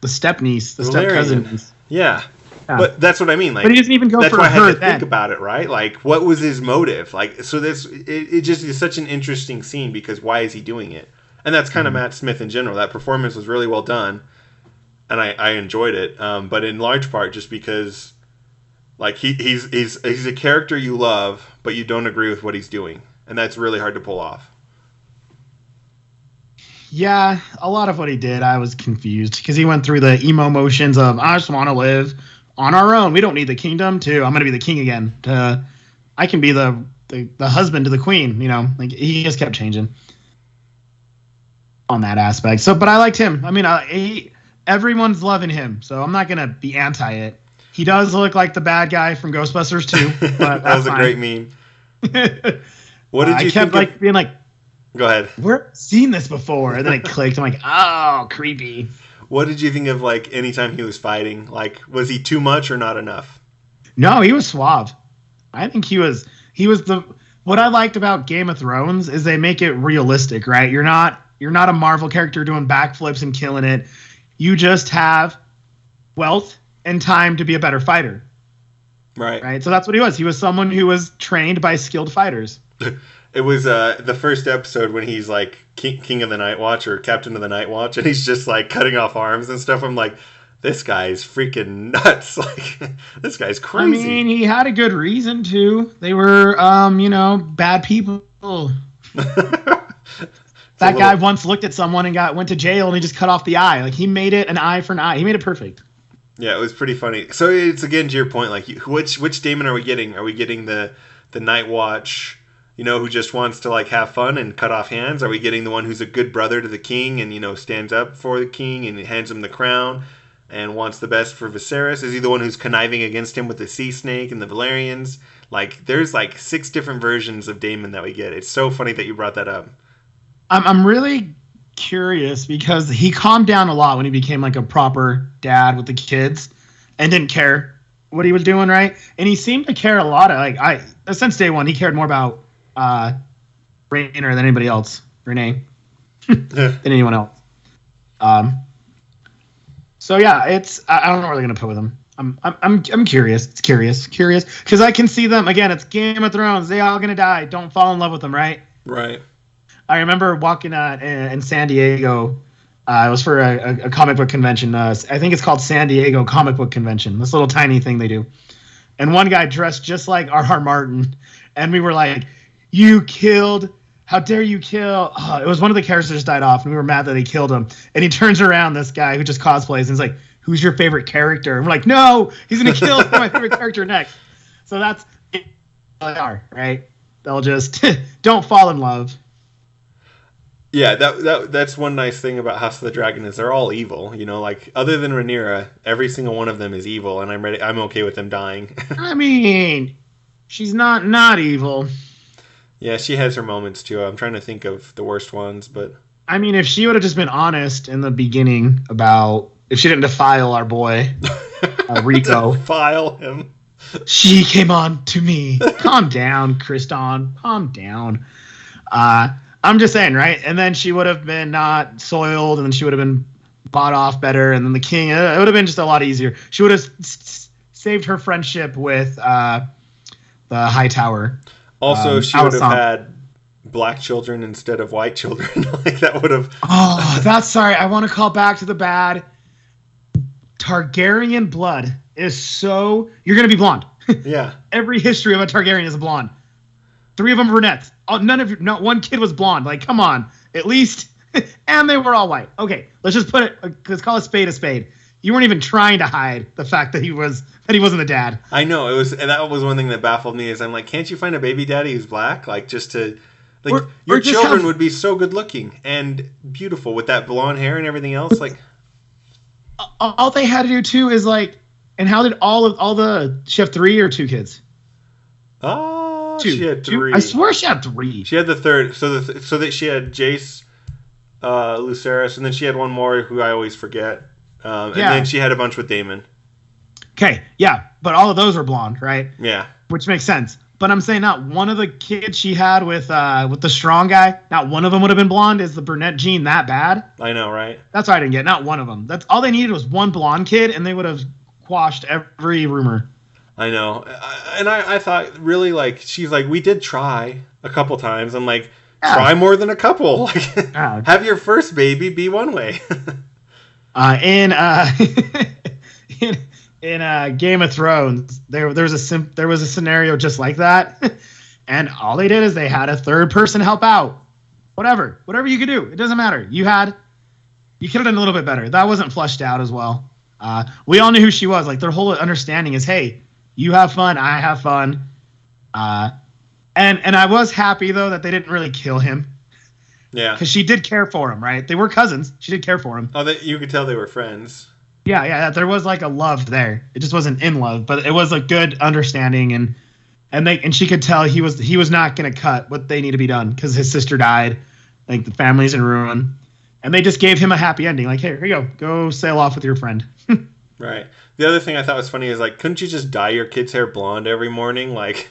step niece, the step cousin. Yeah. But that's what I mean. Like, but he doesn't even go for her. That's why I had to think about it, right? Like, what was his motive? Like, so it just is such an interesting scene because why is he doing it? And that's kind of Matt Smith in general. That performance was really well done. And I enjoyed it, but in large part just because, like he's a character you love, but you don't agree with what he's doing, and that's really hard to pull off. Yeah, a lot of what he did, I was confused because he went through the emo motions of I just want to live on our own. We don't need the kingdom. To I'm going to be the king again. To I can be the husband to the queen. Like he just kept changing on that aspect. So, but I liked him. I mean, everyone's loving him, so I'm not gonna be anti it. He does look like the bad guy from Ghostbusters 2. But that was a great meme. What did you think? I kept being like, "Go ahead." We're seen this before, and then it clicked. I'm like, "Oh, creepy." What did you think of like anytime he was fighting? Like, was he too much or not enough? No, he was suave. I think he was the. What I liked about Game of Thrones is they make it realistic, right? You're not a Marvel character doing backflips and killing it. You just have wealth and time to be a better fighter. Right. So that's what he was. He was someone who was trained by skilled fighters. It was the first episode when he's like King of the Night Watch or Captain of the Night Watch, and he's just like cutting off arms and stuff. I'm like, this guy's freaking nuts. Like, this guy's crazy. I mean, he had a good reason to. They were, bad people. That guy once looked at someone and went to jail, and he just cut off the eye. Like, he made it an eye for an eye. He made it perfect. Yeah, it was pretty funny. So it's again to your point, like which Daemon are we getting? Are we getting the Night Watch, who just wants to like have fun and cut off hands? Are we getting the one who's a good brother to the king and stands up for the king and hands him the crown and wants the best for Viserys? Is he the one who's conniving against him with the sea snake and the Valerians? Like, there's like 6 different versions of Daemon that we get. It's so funny that you brought that up. I'm really curious because he calmed down a lot when he became like a proper dad with the kids and didn't care what he was doing, right? And he seemed to care a lot. Since day one, he cared more about Rhaenyra than anybody else, than anyone else. So yeah, I don't know where they're gonna put with him. I'm curious. It's curious because I can see them again. It's Game of Thrones. They all gonna die. Don't fall in love with them, right? Right. I remember walking in San Diego. It was for a comic book convention. I think it's called San Diego Comic Book Convention. This little tiny thing they do. And one guy dressed just like R.R. Martin. And we were like, how dare you kill? Oh, it was one of the characters died off. And we were mad that they killed him. And he turns around, this guy who just cosplays, and he's like, who's your favorite character? And we're like, no, he's going to kill my favorite character next. So that's it. They are, right? They'll just don't fall in love. Yeah, that's one nice thing about House of the Dragon is they're all evil. Like other than Rhaenyra, every single one of them is evil, and I'm okay with them dying. I mean, she's not evil. Yeah, she has her moments too. I'm trying to think of the worst ones, but I mean, if she would have just been honest in the beginning about if she didn't defile our boy Rico, defile him. She came on to me. Calm down, Kriston. Calm down. I'm just saying, right? And then she would have been not soiled, and then she would have been bought off better, and then the king, it would have been just a lot easier. She would have saved her friendship with the High Tower. Also, she would have had black children instead of white children. Like, that would have... Sorry, I want to call back to the bad. Targaryen blood is so... You're going to be blonde. Yeah. Every history of a Targaryen is a blonde. 3 of them brunettes. Oh, not one kid was blonde. Like, come on, at least. And they were all white. Okay, let's call a spade a spade. You weren't even trying to hide the fact that he wasn't a dad. I know and that was one thing that baffled me is I'm like, can't you find a baby daddy who's black? Like just to, like your children would be so good looking and beautiful with that blonde hair and everything else. Like all they had to do too is like, and how did she have 3 or 2 kids? Oh, 2. She had 3. I swear she had 3. She had the third. So that she had Jace, Lucerys, and then she had one more who I always forget. And then she had a bunch with Daemon. Okay, yeah, but all of those were blonde, right? Yeah, which makes sense. But I'm saying not one of the kids she had with the strong guy, not one of them would have been blonde. Is the brunette gene that bad? I know, right? That's what I didn't get. Not one of them. That's all they needed was one blonde kid, and they would have quashed every rumor. I know, and I thought really like she's like we did try a couple times. I'm like try more than a couple. Like have your first baby be one way. In Game of Thrones, there was a scenario just like that, and all they did is they had a third person help out. Whatever you could do, it doesn't matter. You could have done a little bit better. That wasn't flushed out as well. We all knew who she was. Like their whole understanding is, hey, you have fun, I have fun. And I was happy though that they didn't really kill him. Yeah, because she did care for him, right? They were cousins. She did care for him. Oh, you could tell they were friends. Yeah. There was like a love there. It just wasn't in love, but it was a good understanding, and she could tell he was not going to cut what they need to be done because his sister died, like the family's in ruin, and they just gave him a happy ending. Like, hey, here you go sail off with your friend. Right. The other thing I thought was funny is like, couldn't you just dye your kid's hair blonde every morning, like?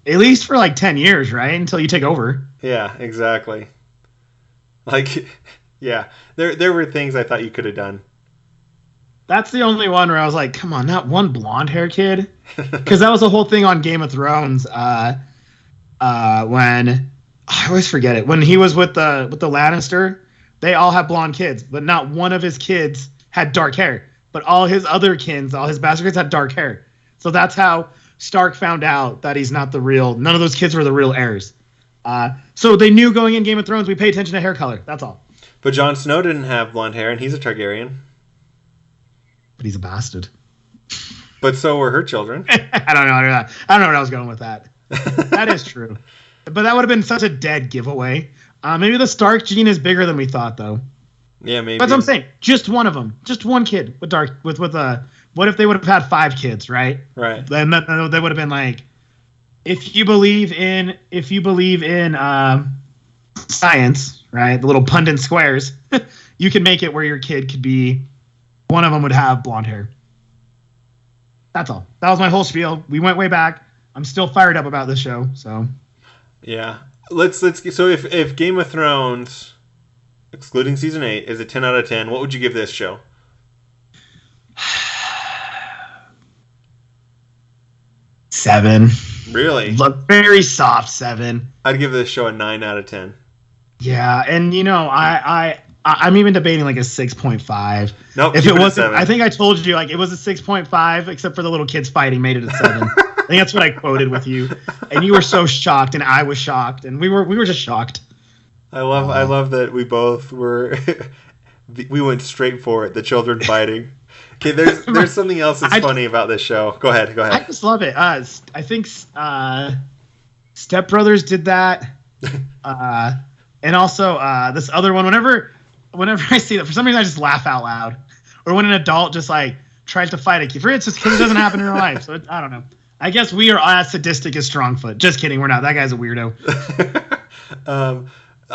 At least for like 10 years, right? Until you take over. Yeah, exactly. Like, yeah, there were things I thought you could have done. That's the only one where I was like, come on, not one blonde hair kid. Because that was the whole thing on Game of Thrones. When I always forget it. When he was with the Lannister, they all have blonde kids, but not one of his kids had dark hair. But all his other kids, all his bastard kids had dark hair. So that's how Stark found out that he's not none of those kids were the real heirs. So they knew going in Game of Thrones, we pay attention to hair color. That's all. But Jon Snow didn't have blonde hair, and he's a Targaryen. But he's a bastard. But so were her children. I don't know where I was going with that. That is true. But that would have been such a dead giveaway. Maybe the Stark gene is bigger than we thought, though. Yeah, maybe. That's what I'm saying. Just one of them. Just one kid with what if they would have had 5 kids, right? Right. Then they would have been like, if you believe in science, right? The little pundit squares, you can make it where your kid could be, one of them would have blonde hair. That's all. That was my whole spiel. We went way back. I'm still fired up about this show. So. Yeah. Let's so if Game of Thrones, excluding season 8, is a 10 out of 10, what would you give this show? 7. Really? Look, very soft 7. I'd give this show a 9 out of 10. Yeah, and I'm even debating like a 6.5. Nope. If it wasn't, I think I told you like it was a 6.5, except for the little kids fighting made it a 7. I think that's what I quoted with you, and you were so shocked, and I was shocked, and we were just shocked. I love that we both were. We went straight for it. The children fighting. Okay, there's something else that's funny about this show. Go ahead. I just love it. I think Step Brothers did that, and also this other one. Whenever I see that, for some reason I just laugh out loud. Or when an adult just like tries to fight a kid. For instance, because it doesn't happen in real life. So I don't know. I guess we are as sadistic as Strongfoot. Just kidding. We're not. That guy's a weirdo.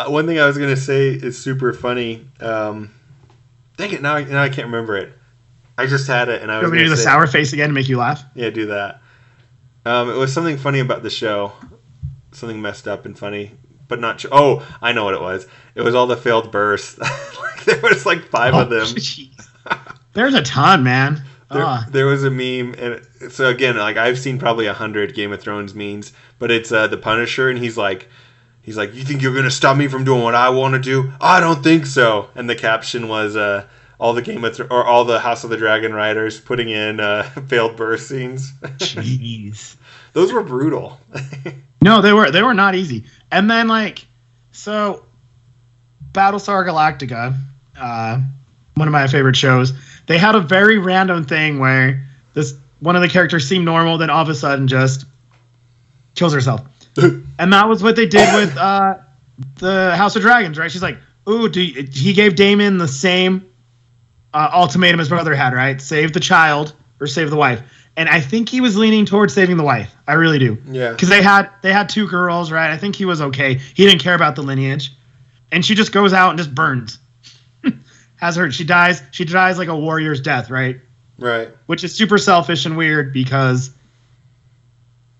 One thing I was gonna say is super funny. Dang it! Now I can't remember it. I just had it, and I was going to do the sour face again to make you laugh. Yeah, do that. It was something funny about the show, something messed up and funny, but not. Oh, I know what it was. It was all the failed births. There was like 5 of them. There's a ton, man. There was a meme, and so again, like I've seen probably 100 Game of Thrones memes, but it's the Punisher, and he's like, you think you're gonna stop me from doing what I want to do? I don't think so. And the caption was, all the or all the House of the Dragon writers putting in failed birth scenes. Jeez. Those were brutal. No, they were not easy. And then so Battlestar Galactica, one of my favorite shows, they had a very random thing where one of the characters seemed normal, then all of a sudden just kills herself. And that was what they did with the House of Dragons, right? She's like, ooh, he gave Daemon the same ultimatum his brother had, right? Save the child or save the wife. And I think he was leaning towards saving the wife. I really do. Yeah. Because they had 2 girls, right? I think he was okay. He didn't care about the lineage. And she just goes out and just burns. She dies like a warrior's death, right? Right. Which is super selfish and weird because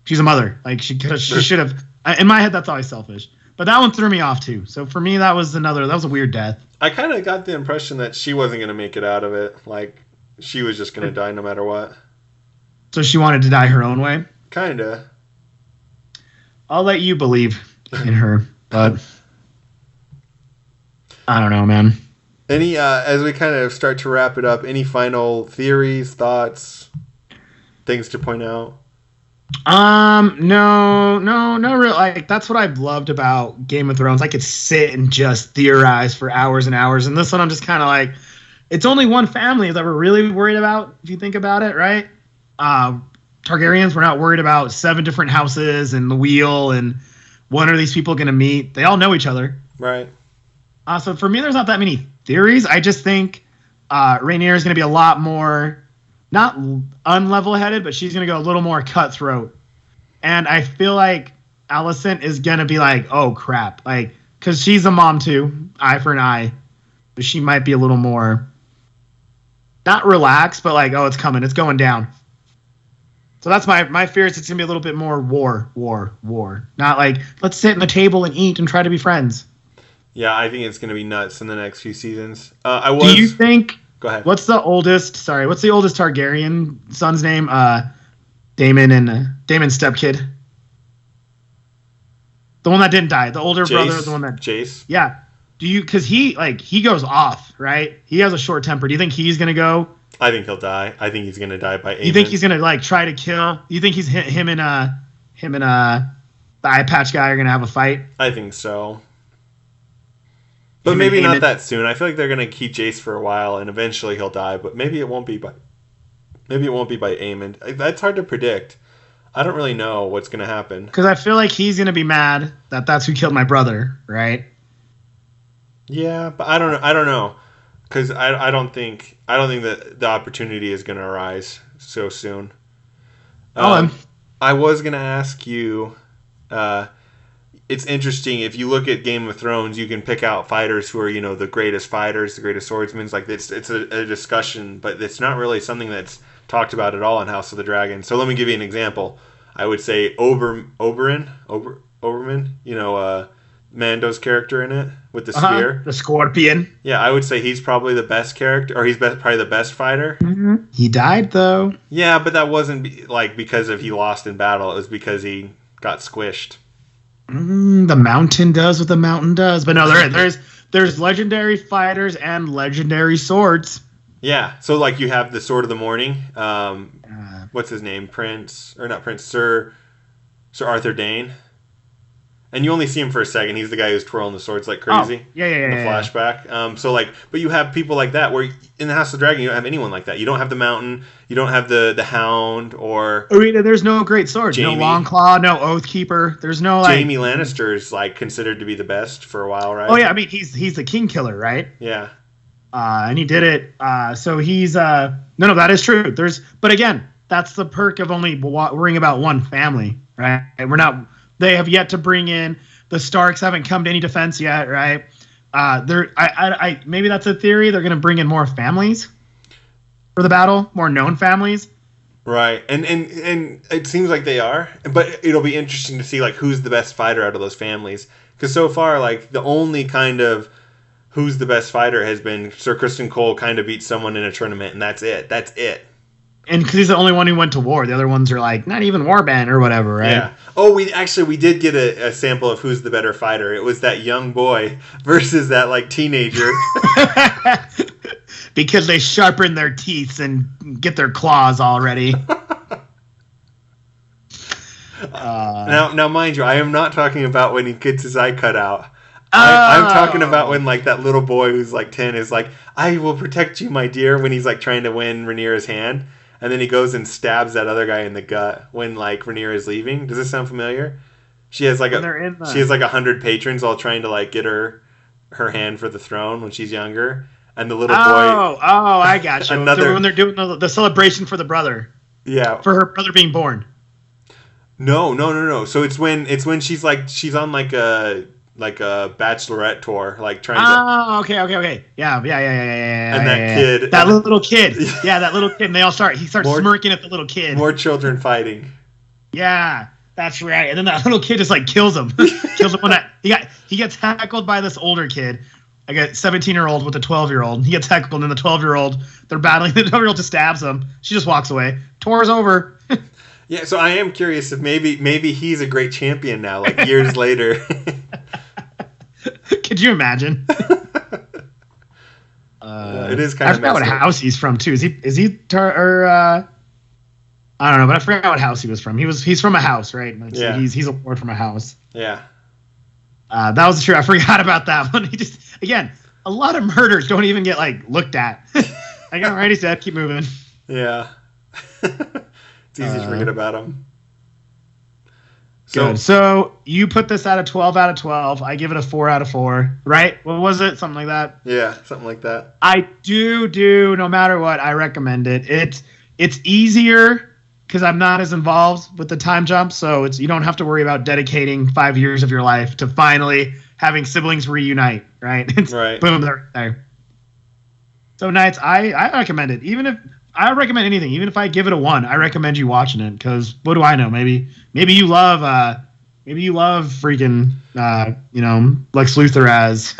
she's a mother. Like she should have. In my head, that's always selfish. But that one threw me off too. So for me, that was a weird death. I kind of got the impression that she wasn't going to make it out of it. Like she was just going to die no matter what. So she wanted to die her own way? Kinda. I'll let you believe in her, but I don't know, man. Any as we kind of start to wrap it up, any final theories, thoughts, things to point out? No, real. Like that's what I've loved about Game of Thrones. I could sit and just theorize for hours and hours, and this one I'm just kind of like, it's only one family that we're really worried about. If you think about it, right? Targaryens, we're not worried about 7 different houses and the wheel and when are these people going to meet. They all know each other. Right. So for me, there's not that many theories. I just think Rhaenyra is going to be a lot more, not unlevel-headed, but she's going to go a little more cutthroat. And I feel like Alicent is going to be like, oh, crap. Like, because she's a mom, too. Eye for an eye. But she might be a little more, not relaxed, but like, oh, it's coming. It's going down. So that's my fear is it's going to be a little bit more war. Not like, let's sit at the table and eat and try to be friends. Yeah, I think it's going to be nuts in the next few seasons. Do you think... Go ahead. What's the oldest Targaryen son's name? Daemon's stepkid. The one that didn't die. The older brother, the one that... Jace? Yeah. Because he goes off, right? He has a short temper. Do you think he's going to go... I think he'll die. I think he's going to die by Aemon. You think he's going to try to kill? You think him and the eye patch guy are going to have a fight? I think so. But maybe not that soon. I feel like they're going to keep Jace for a while and eventually he'll die, but maybe it won't be by Aemon. That's hard to predict. I don't really know what's going to happen. Because I feel like he's going to be mad that that's who killed my brother, right? Yeah, but I don't know. Because I don't think that the opportunity is going to arise so soon. I was going to ask you, it's interesting, if you look at Game of Thrones, you can pick out fighters who are, the greatest fighters, the greatest swordsmen. Like it's a discussion, but it's not really something that's talked about at all in House of the Dragon. So let me give you an example. I would say Oberyn, Mando's character in it with the spear. The scorpion. Yeah, I would say he's probably the best character, or he's probably the best fighter. Mm-hmm. He died, though. Yeah, but that wasn't because he lost in battle. It was because he got squished. The mountain does what the mountain does. But no, there's legendary fighters and legendary swords. Yeah, so you have the Sword of the Morning. What's his name? Sir Arthur Dayne. And you only see him for a second. He's the guy who's twirling the swords like crazy. Oh, yeah. In the flashback. But you have people like that, where in the House of the Dragon, you don't have anyone like that. You don't have the Mountain. You don't have the Hound or... There's no great swords. Jaime. No Longclaw, no Oathkeeper. There's no, Jaime Lannister is, considered to be the best for a while, right? Oh, yeah. I mean, he's the king killer, right? Yeah. And he did it. So he's... No, that is true. But again, that's the perk of only worrying about one family, right? We're not... They have yet to bring in the Starks. Haven't come to any defense yet, right? Maybe that's a theory. They're going to bring in more families for the battle, more known families. Right, and it seems like they are, but it'll be interesting to see who's the best fighter out of those families. Because so far, the only kind of who's the best fighter has been Sir Criston Cole kind of beat someone in a tournament, and that's it. And because he's the only one who went to war. The other ones are not even warband or whatever, right? Yeah. Oh, we did get a sample of who's the better fighter. It was that young boy versus that teenager. because they sharpen their teeth and get their claws all ready. Now, mind you, I am not talking about when he gets his eye cut out. I'm talking about when like that little boy who's like 10 is like, "I will protect you, my dear," when he's like trying to win Rhaenyra's hand, and then he goes and stabs that other guy in the gut when like Rhaenyra is leaving. Does this sound familiar? She has like 100 patrons all trying to like get her hand for the throne when she's younger, and the little boy. Oh, I got you. When they're doing the celebration for the brother. Yeah. For her brother being born. No. So it's when she's on like a bachelorette tour, like trying to. Oh, okay. Yeah. And that kid. That little kid. Yeah, that little kid. And he starts smirking at the little kid. More children fighting. Yeah, that's right. And then that little kid just like kills him. When he gets tackled by this older kid. Like a 17-year-old with a 12-year-old. He gets tackled, and the 12-year-old, they're battling. The 12-year-old just stabs him. She just walks away. Tour's over. Yeah, so I am curious if maybe he's a great champion now, like years later. Could you imagine? It is kind of. I forgot what house he's from too. Is he I don't know, but I forgot what house he was from. He's from a house, right? Like, yeah. So he's a lord from a house. Yeah. That was true. I forgot about that one. He just again, a lot of murders don't even get like looked at. I got already said, keep moving. Yeah. It's easy to forget about him. Good. So you put this at a 12 out of 12. I give it a 4 out of 4. Right? What was it? Something like that? Yeah, something like that. I do. No matter what, I recommend it. It's easier because I'm not as involved with the time jump. So you don't have to worry about dedicating 5 years of your life to finally having siblings reunite. Right? Right. Boom. There. So Knights, I recommend it. I recommend anything. Even if I give it a 1, I recommend you watching it because what do I know? Maybe you love freaking Lex Luthor as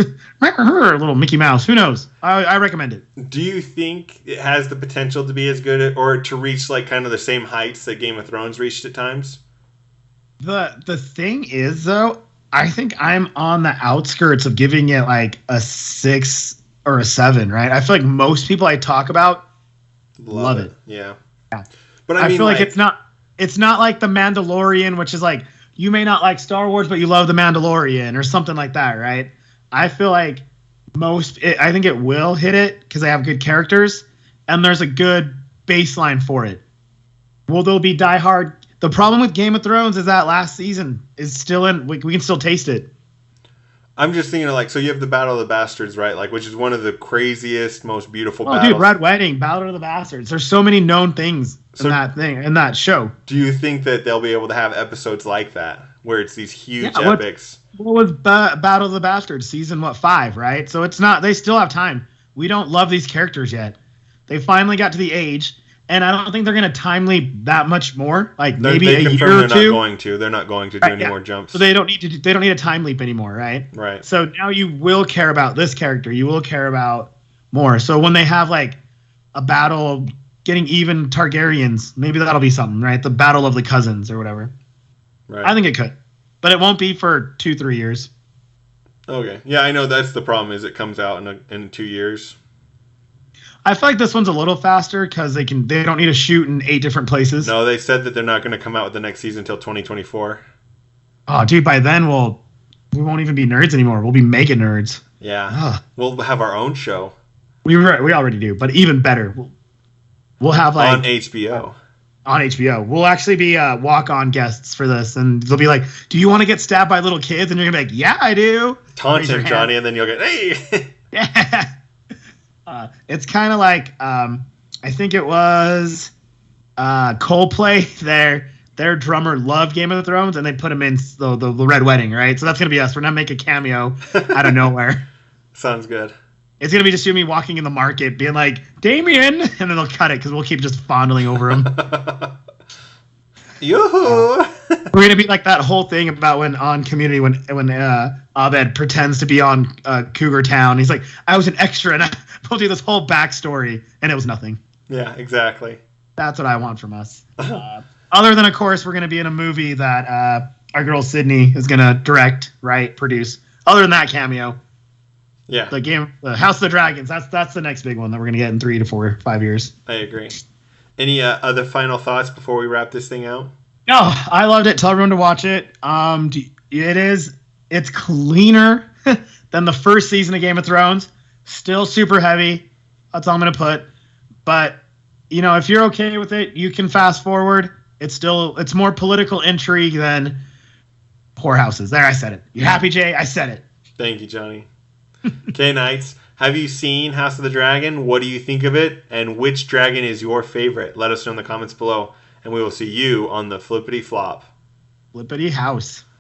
little Mickey Mouse. Who knows? I recommend it. Do you think it has the potential to be as good or to reach like kind of the same heights that Game of Thrones reached at times? The thing is though, I think I'm on the outskirts of giving it like a 6 or a 7. Right? I feel like most people I talk about. Love it. Yeah. But I feel like it's not like The Mandalorian, which is like you may not like Star Wars, but you love The Mandalorian or something like that, right? I feel like I think it will hit it because they have good characters and there's a good baseline for it. Will there be diehard? The problem with Game of Thrones is that last season is still in. We can still taste it. I'm just thinking of like, so you have the Battle of the Bastards, right? Like, which is one of the craziest, most beautiful battles. Dude, Red Wedding, Battle of the Bastards. There's so many known things in that show. Do you think that they'll be able to have episodes like that, where it's these huge epics? What was Battle of the Bastards, season 5, right? So it's not. They still have time. We don't love these characters yet. They finally got to the age, and I don't think they're going to time leap that much more. Like maybe a year or two. They're not going to do any more jumps. So they don't need a time leap anymore, right? Right. So now you will care about this character. You will care about more. So when they have like a battle getting even Targaryens, maybe that'll be something, right? The Battle of the Cousins or whatever. Right. I think it could, but it won't be for 2-3 years. Okay. Yeah, I know that's the problem. Is it comes out in 2 years. I feel like this one's a little faster because they don't need to shoot in 8 different places. No, they said that they're not going to come out with the next season until 2024. Oh, dude, by then we won't even be nerds anymore. We'll be mega nerds. Yeah, We'll have our own show. We already do, but even better. We'll have like on HBO. On HBO, we'll actually be walk-on guests for this, and they'll be like, "Do you want to get stabbed by little kids?" And you're gonna be like, "Yeah, I do." Taunt him, Johnny, and then you'll get, "Hey." Yeah. It's kind of like I think it was Coldplay. Their drummer loved Game of Thrones, and they put him in the Red Wedding, right? So that's gonna be us. We're gonna make a cameo out of nowhere. Sounds good. It's gonna be just you and me walking in the market, being like, "Damien," and then they'll cut it because we'll keep just fondling over him. Yoo-hoo! We're gonna be like that whole thing about when on Community when Abed pretends to be on Cougar Town. He's like, "I was an extra," and I told you this whole backstory, and it was nothing. Yeah, exactly. That's what I want from us. Other than, of course, we're gonna be in a movie that our girl Sydney is gonna direct, produce. Other than that cameo. Yeah, The House of the Dragons. That's the next big one that we're gonna get in 3 to 4, 5 years. I agree. Any other final thoughts before we wrap this thing out? No, I loved it. Tell everyone to watch it. It's cleaner than the first season of Game of Thrones. Still super heavy. That's all I'm gonna put. But if you're okay with it, you can fast forward. It's more political intrigue than whorehouses. There, I said it. You happy, Jay? I said it. Thank you, Johnny. Okay, Knights. Have you seen House of the Dragon? What do you think of it? And which dragon is your favorite? Let us know in the comments below. And we will see you on the flippity flop. Flippity house.